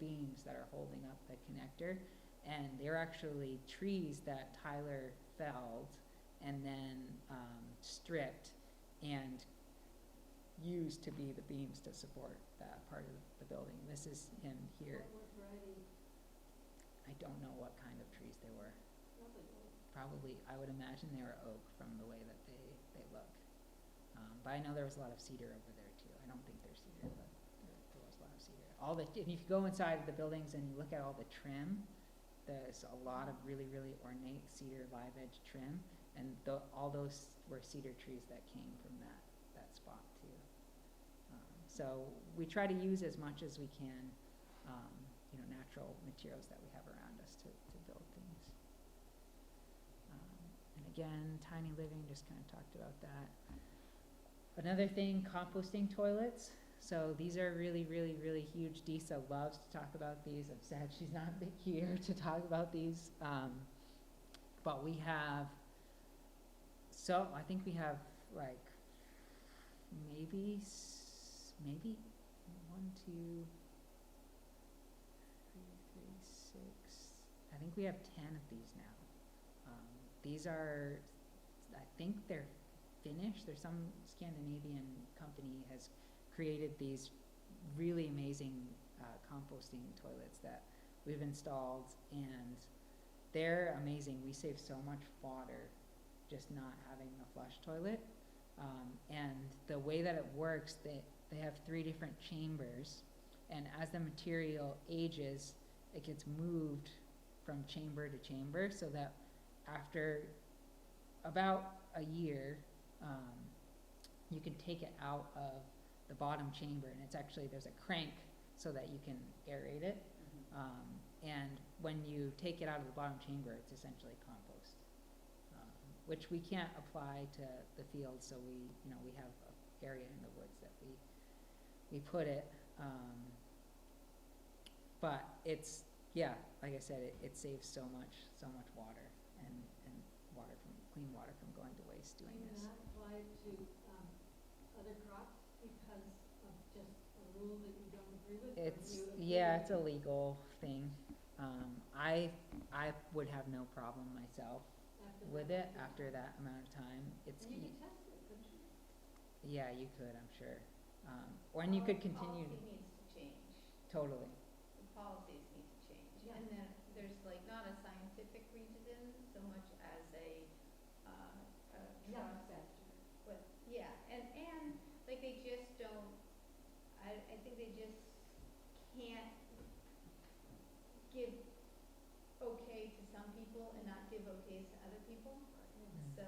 beams that are holding up the connector, and they're actually trees that Tyler felled and then stripped and used to be the beams to support that part of the building. This is him here. What variety? I don't know what kind of trees they were. Probably. Probably, I would imagine they were oak from the way that they look. But I know there was a lot of cedar over there too. I don't think there's cedar, but there was a lot of cedar. If you go inside the buildings and you look at all the trim, there's a lot of really, really ornate cedar live edge trim, and all those were cedar trees that came from that spot too. So we try to use as much as we can, natural materials that we have around us to build things. And again, tiny living, just kind of talked about that. Another thing, composting toilets. So these are really, really, really huge. Disa loves to talk about these. I'm sad she's not here to talk about these. But we have, I think we have like maybe 1, 2, 3, 3, 6. I think we have 10 of these now. These are, I think they're Finnish. There's some Scandinavian company has created these really amazing composting toilets that we've installed, and they're amazing. We save so much water just not having a flush toilet. And the way that it works, they have 3 different chambers, and as the material ages, it gets moved from chamber to chamber, so that after about a year, you can take it out of the bottom chamber, and there's a crank so that you can aerate it. And when you take it out of the bottom chamber, it's essentially compost, which we can't apply to the field, so we have an area in the woods that we put it. But it's, like I said, it saves so much water and clean water from going to waste doing this. Do you not apply it to other crops because of just a rule that you don't agree with? It's a legal thing. I would have no problem myself after with that? it after that amount of time. It's, And you could test it, couldn't you? yeah, you could, I'm sure. Or, and you could continue, Policy needs to change. totally. The policies need to change. Yeah. And then there's like not a scientific reason so much as a trust. Factor. But, yeah, and like they just don't, I think they just can't give okay to some people and not give okays to other people. Mm. So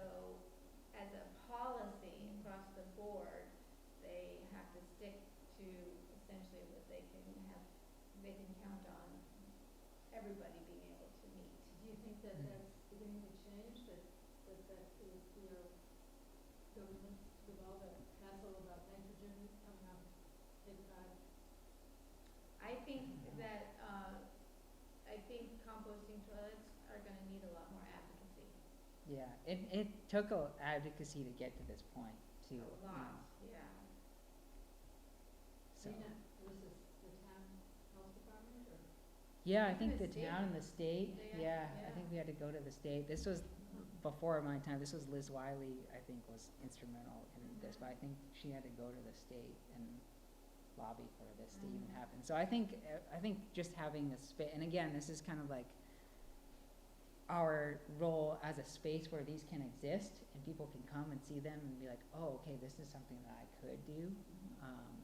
as a policy across the board, they have to stick to essentially what they can count on everybody being able to meet. Do you think that Mm. that's beginning to change, that is, governments with all the hassle about nitrogen coming off big five? I think that, I think composting toilets are gonna need a lot more advocacy. Yeah, it took a advocacy to get to this point too. A lot, yeah. So, Was this the town health department or? yeah, I Even think the the state. town and the state, They yeah, actually- I yeah. think we had to go to the state. This was before my time. This was Liz Wiley, I think, was instrumental in this, Mhm. but I think she had to go to the state and lobby for this to even Mhm. happen. So I think just having a space, and again, this is kind of like our role as a space where these can exist and people can come and see them and be like, oh, okay, this is something that I could do.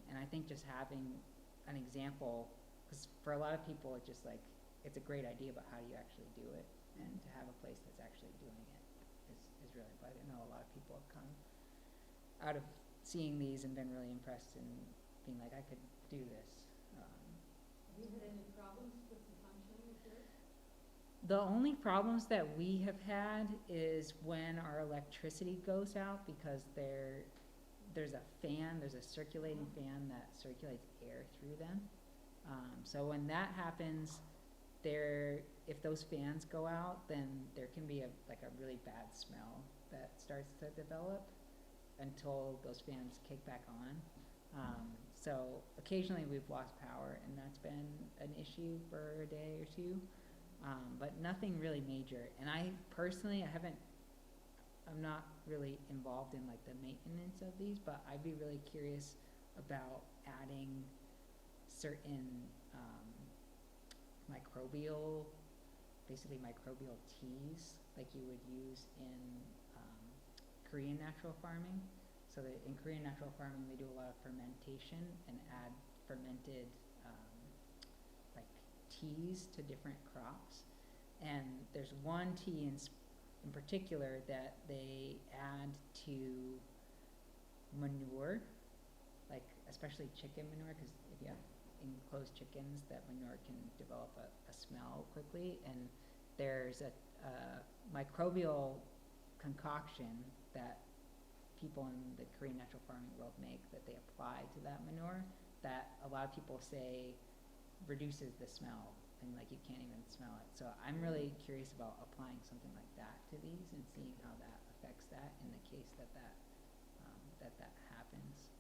And I think just having an example, because for a lot of people, it's just like, it's a great idea, but how do you actually do it? And to have a place that's actually doing it is really, but I know a lot of people have come out of seeing these and been really impressed and being like, I could do this. Have you had any problems with the functioning of yours? The only problems that we have had is when our electricity goes out, because there's a fan, there's a circulating fan that circulates air through them. So when that happens, if those fans go out, then there can be a really bad smell that starts to develop until those fans kick back on. So occasionally we've lost power, and that's been an issue for a day or two. But nothing really major. And I personally, I'm not really involved in like the maintenance of these, but I'd be really curious about adding certain basically microbial teas like you would use in Korean natural farming. So that in Korean natural farming, they do a lot of fermentation and add fermented like teas to different crops. And there's one tea in particular that they add to manure, like especially chicken manure, because if you have enclosed chickens, that manure can develop a smell quickly. And there's a microbial concoction that people in the Korean natural farming world make that they apply to that manure that a lot of people say reduces the smell, and like you can't even smell it. So I'm really curious about applying something like that to these and seeing how that affects that in the case that happens.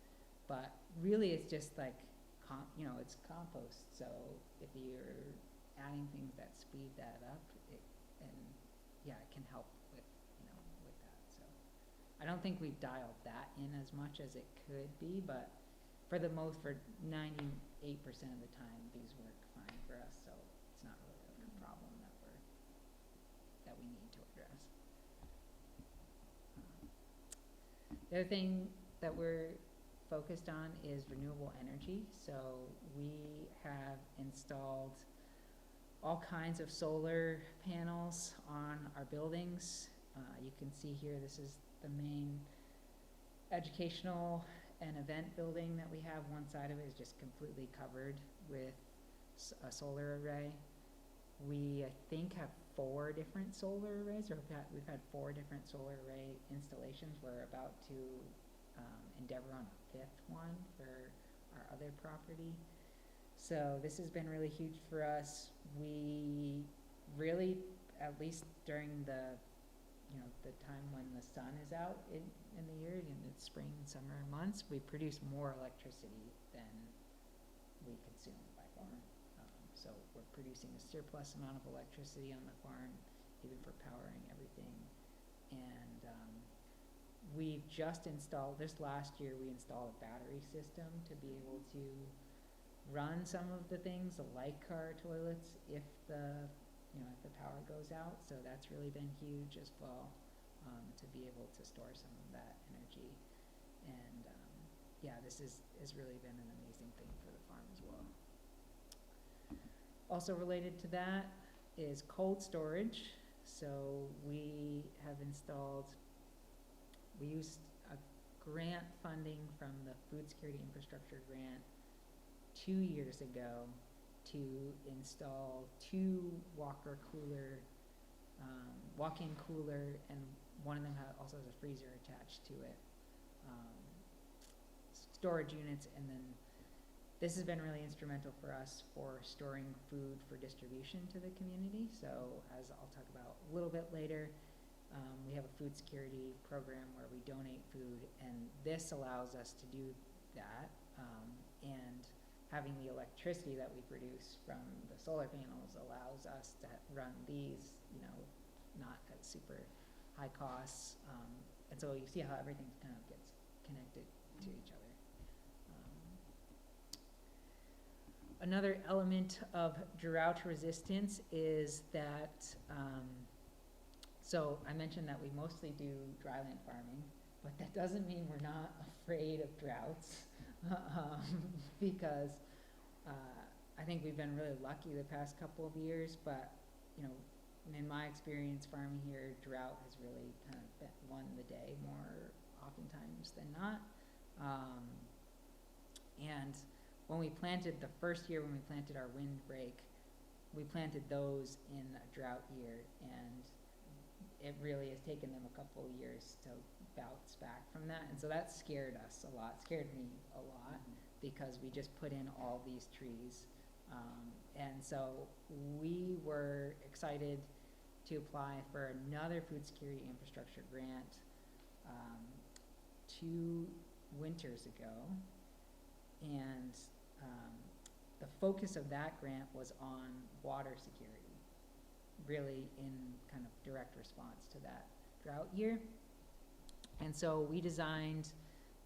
But really, it's just like it's compost. So if you're adding things that speed that up, it can help with that. So I don't think we've dialed that in as much as it could be, but for 98% of the time, these work fine for us. So it's not really like a problem that we need to address. The other thing that we're focused on is renewable energy. So we have installed all kinds of solar panels on our buildings. You can see here, this is the main educational and event building that we have. One side of it is just completely covered with a solar array. We, I think, have 4 different solar arrays, or we've had 4 different solar array installations. We're about to endeavor on a 5th one for our other property. So this has been really huge for us. We really, at least during the time when the sun is out in the year, in the spring and summer months, we produce more electricity than we consume by far. So we're producing a surplus amount of electricity on the farm, even for powering everything. And we've just installed, this last year, we installed a battery system to be able to run some of the things, like car toilets, if if the power goes out. So that's really been huge as well, to be able to store some of that energy. And this has really been an amazing thing for the farm as well. Also related to that is cold storage. So we used a grant funding from the Food Security Infrastructure Grant 2 years ago to install 2 walk-in cooler, and one of them also has a freezer attached to it. Storage units, and then this has been really instrumental for us for storing food for distribution to the community. So as I'll talk about a little bit later, we have a food security program where we donate food, and this allows us to do that. And having the electricity that we produce from the solar panels allows us to run these, not at super high costs. And so you see how everything kind of gets connected to each other. Another element of drought resistance is that, so I mentioned that we mostly do dryland farming, but that doesn't mean we're not afraid of droughts, because I think we've been really lucky the past couple of years, but in my experience farming here, drought has really kind of won the day more oftentimes than not. And when we planted, the first year when we planted our windbreak, we planted those in a drought year, and it really has taken them a couple of years to bounce back from that. And so that scared us a lot, scared me a lot, because we just put in all these trees. And so we were excited to apply for another food security infrastructure grant 2 winters ago. And the focus of that grant was on water security, really in kind of direct response to that drought year. And so we designed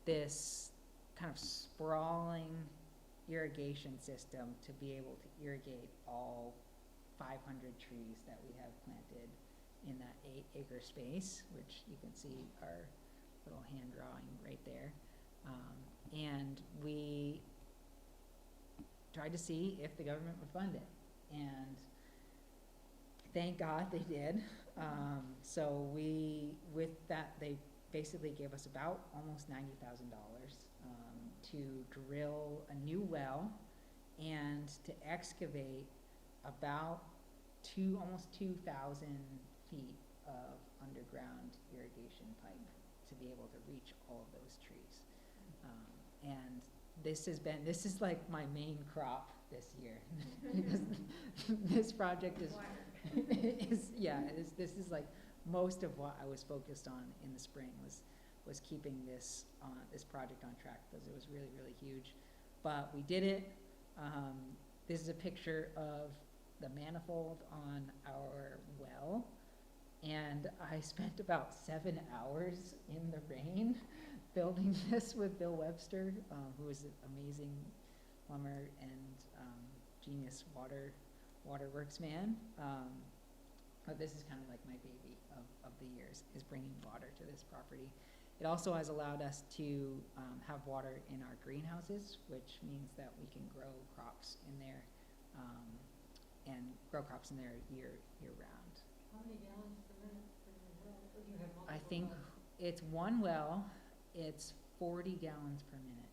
this kind of sprawling irrigation system to be able to irrigate all 500 trees that we have planted in that 8-acre space, which you can see our little hand drawing right there. And we tried to see if the government would fund it, and thank God they did. So with that, they basically gave us about almost $90,000 to drill a new well and to excavate about almost 2,000 feet of underground irrigation pipe to be able to reach all of those trees. And this is like my main crop this year. Because this project is this is like most of what I was focused on in the spring was keeping this project on track, because it was really, really huge. But we did it. This is a picture of the manifold on our well, and I spent about 7 hours in the rain building this with Bill Webster, who is an amazing plumber and genius waterworks man. But this is kind of like my baby of the years, is bringing water to this property. It also has allowed us to have water in our greenhouses, which means that we can grow crops in there, year round. How many gallons per minute for your well? Or do you have multiple I think wells? it's one well, it's 40 gallons per minute.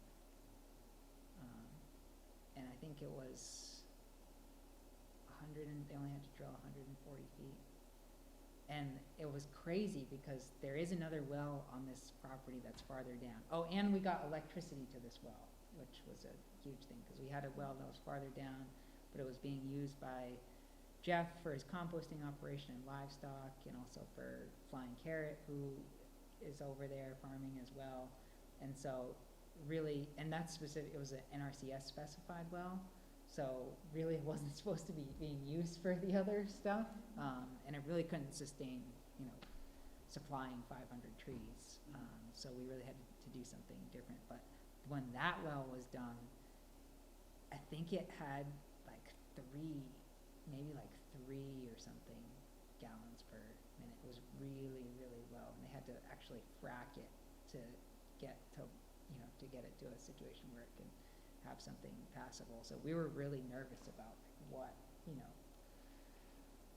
And I think it was they only had to drill 140 feet. And it was crazy because there is another well on this property that's farther down. Oh, and we got electricity to this well, which was a huge thing, because we had a well that was farther down, but it was being used by Jeff for his composting operation and livestock, and also for Flying Carrot, who is over there farming as well. And so really, and that's specific, it was an NRCS specified well, So really it wasn't supposed to be being used for the other stuff, and it really couldn't sustain, you know, supplying 500 trees. So we really had to do something different. But when that well was done, I think it had like maybe like three or something gallons per minute. It was really, really low, and they had to actually frack it to get to, you know, to get it to a situation where it could have something passable. So we were really nervous about what, you know,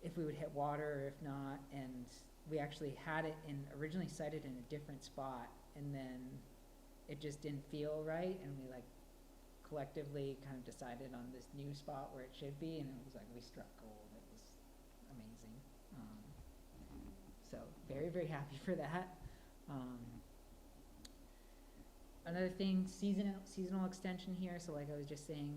if we would hit water or if not, and we actually had it originally sited in a different spot, and then it just didn't feel right, and we like collectively kind of decided on this new spot where it should be, and it was like we struck gold. It was amazing. So very, very happy for that. Another thing, seasonal extension here. So like I was just saying,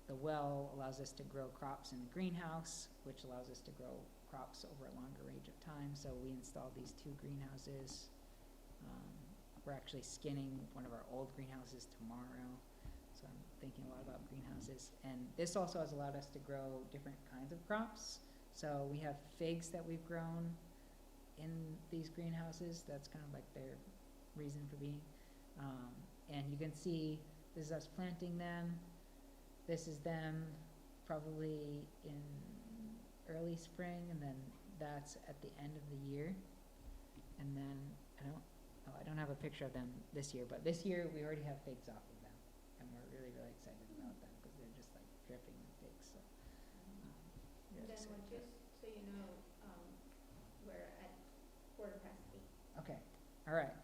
the well allows us to grow crops in the greenhouse, which allows us to grow crops over a longer range of time. So we installed these 2 greenhouses. We're actually skinning one of our old greenhouses tomorrow. So I'm thinking a lot about greenhouses. And this also has allowed us to grow different kinds of crops. So we have figs that we've grown in these greenhouses. That's kind of like their reason for being. And you can see this is us planting them. This is them probably in early spring, and then that's at the end of the year. And then I don't have a picture of them this year, but this year we already have figs off of them, and we're really, really excited about them because they're just like dripping with figs. So, really Then excited we're about just, so you know, we're at 8:15. Okay, all right.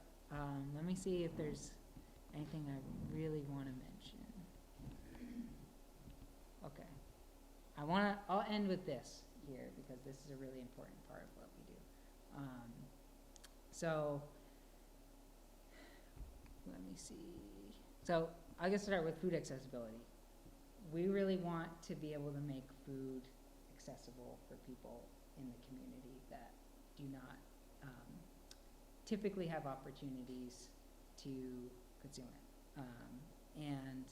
Let me see if there's anything I really want to mention. Okay. I'll end with this here because this is a really important part of what we do. So, let me see. So, I guess start with food accessibility. We really want to be able to make food accessible for people in the community that do not typically have opportunities to consume it. And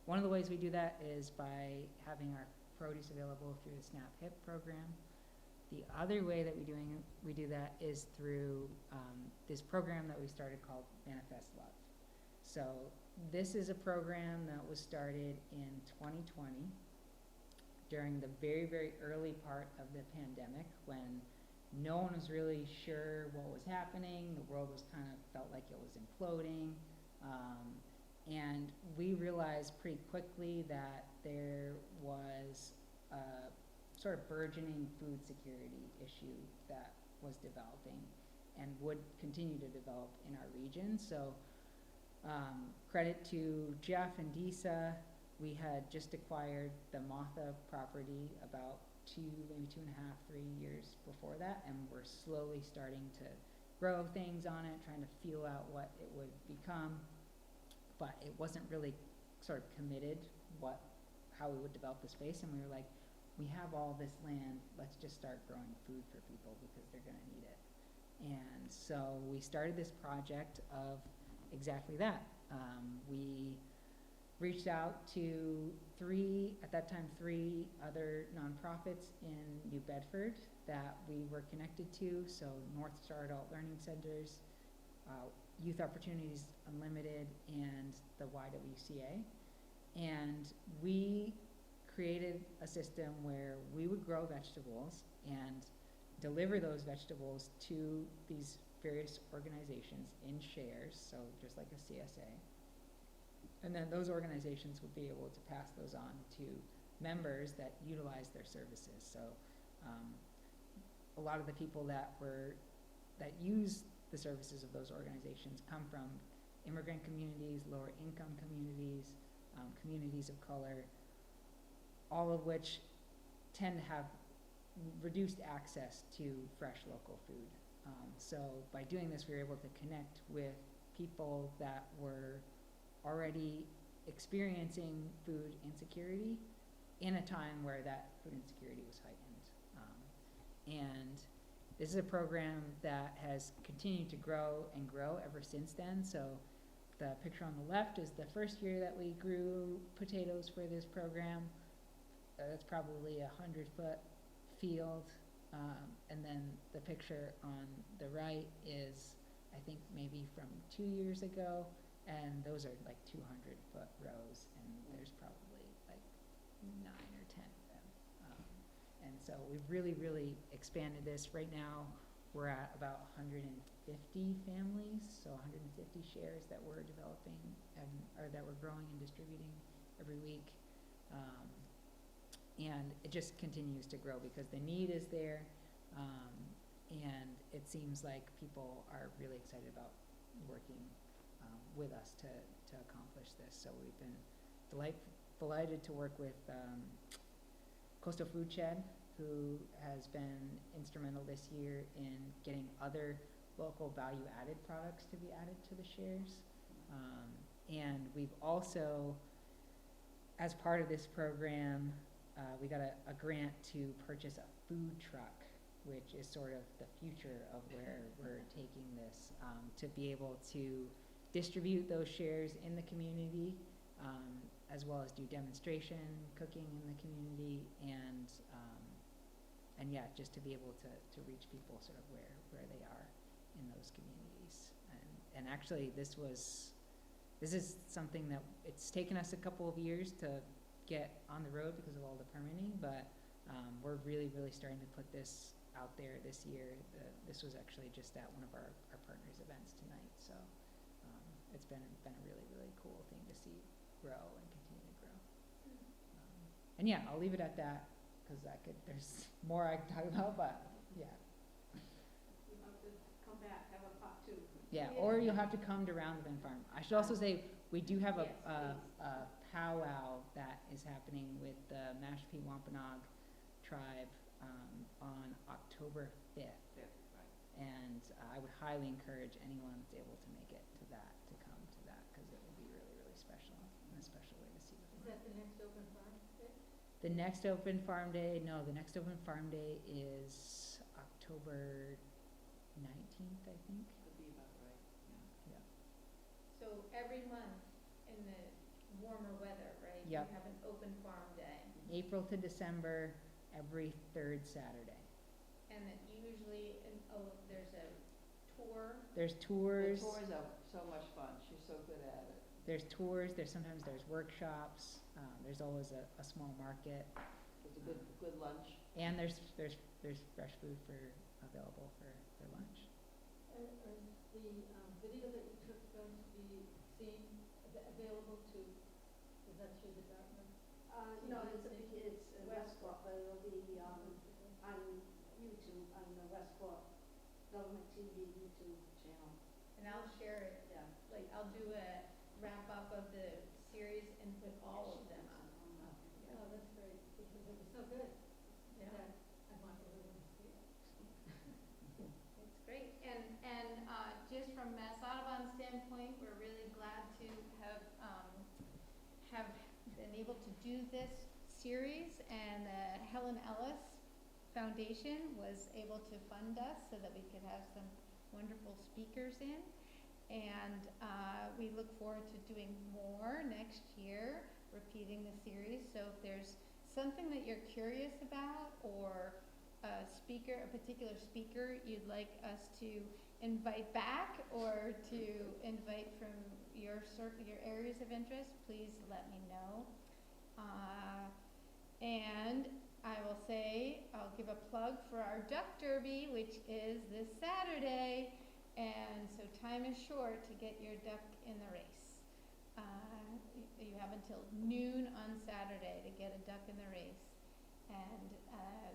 one of the ways we do that is by having our produce available through the SNAP HIP program. The other way that we do that is through this program that we started called Manifest Love. So this is a program that was started in 2020 during the very, very early part of the pandemic when no one was really sure what was happening. The world was kind of felt like it was imploding. And we realized pretty quickly that there was a sort of burgeoning food security issue that was developing and would continue to develop in our region. So credit to Jeff and Disa. We had just acquired the Motha property about maybe 2.5, 3 years before that, and we're slowly starting to grow things on it, trying to feel out what it would become. But it wasn't really sort of committed how we would develop the space, and we were like, we have all this land, let's just start growing food for people because they're gonna need it. And so we started this project of exactly that. We reached out to 3 other nonprofits in New Bedford that we were connected to, so North Star Adult Learning Centers, Youth Opportunities Unlimited, and the YWCA. And we created a system where we would grow vegetables and deliver those vegetables to these various organizations in shares, so just like a CSA. And then those organizations would be able to pass those on to members that utilize their services. So a lot of the people that use the services of those organizations come from immigrant communities, lower income communities, communities of color, all of which tend to have reduced access to fresh local food. So by doing this, we were able to connect with people that were already experiencing food insecurity in a time where that food insecurity was heightened. And this is a program that has continued to grow and grow ever since then. So the picture on the left is the first year that we grew potatoes for this program. That's probably 100-foot field. And then the picture on the right is, I think, maybe from 2 years ago. And those are like 200-foot rows, and there's probably like 9 or 10 of them. And so we've really, really expanded this. Right now, we're at about 150 families, so 150 shares that we're developing or that we're growing and distributing every week. And it just continues to grow because the need is there, and it seems like people are really excited about working with us to accomplish this. So we've been delighted to work with Coastal Food Shed, who has been instrumental this year in getting other local value-added products to be added to the shares. And we've also, as part of this program, we got a grant to purchase a food truck, which is sort of the future of where we're taking this, to be able to distribute those shares in the community, as well as do demonstration cooking in the community, and yeah, just to be able to reach people sort of where they are in those communities. And actually, this is something that it's taken us a couple of years to get on the road because of all the permitting, but we're really, really starting to put this out there this year. This was actually just at one of our partners' events tonight, so it's been a really, really cool thing to see grow and continue to grow. And yeah, I'll leave it at that because there's more I can talk about, but yeah. You have to come back, have a pot too. Yeah, or you'll have to come to Roundbend Farm. I should also say, we do have Yes, a powwow that is happening with the Mashpee Wampanoag tribe on October 5th. And I would highly encourage anyone that's able to make it to come to that, because it will be really, really special, and a special way to see the Is farm. that the next open farm day? The next open farm day, no, the next open farm day is October 19th, I think. Could be about right, yeah. Yeah. So every month in the warmer weather, right? Yep. You have an open farm day, April to December, every third Saturday. and then usually, there's a tour. There's The tours, tours are so much fun, she's so good at it. sometimes there's workshops, there's always a small market, It's a good lunch. and there's fresh food available for lunch. Is the video that you took going to be available to, is that through the Dartmouth? No, it's Westport, but it'll be on YouTube, on the Westport Government TV YouTube channel. And I'll share it, Yeah. like, I'll do a wrap-up of the series and put all of them up. Oh, that's great, because it was so good, Yeah. that I want everyone to see it. It's great, and just from Mass Audubon standpoint, we're really glad to have been able to do this series, and the Helen Ellis Foundation was able to fund us so that we could have some wonderful speakers in, and we look forward to doing more next year, repeating the series. So if there's something that you're curious about, or a particular speaker you'd like us to invite back, or to invite from your areas of interest, please let me know. And I will say, I'll give a plug for our Duck Derby, which is this Saturday, and so time is short to get your duck in the race. You have until noon on Saturday to get a duck in the race. And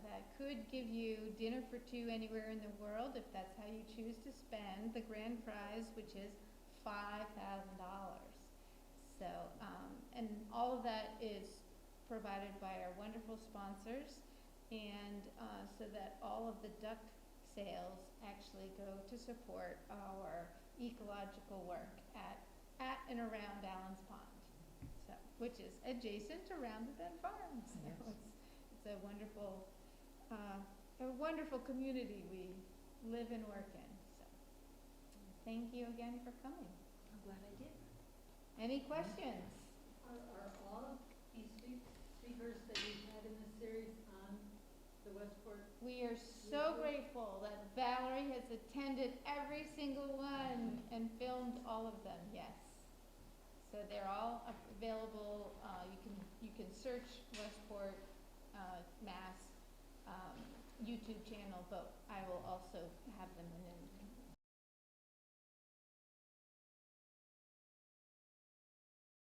that could give you dinner for two anywhere in the world, if that's how you choose to spend the grand prize, which is $5,000. So, and all of that is provided by our wonderful sponsors, and so that all of the duck sales actually go to support our ecological work at and around Allen's Pond, so, which is adjacent to Rounded Bend Farm. So Yes. it's a wonderful community we live and work in. So, thank you again for coming. I'm glad I did. Any questions? Are all of these speakers that you've had in this series on the Westport? We are so grateful that Valerie has attended every single one and filmed all of them, yes. So they're all available, you can search Westport, Mass, YouTube channel, but I will also have them in an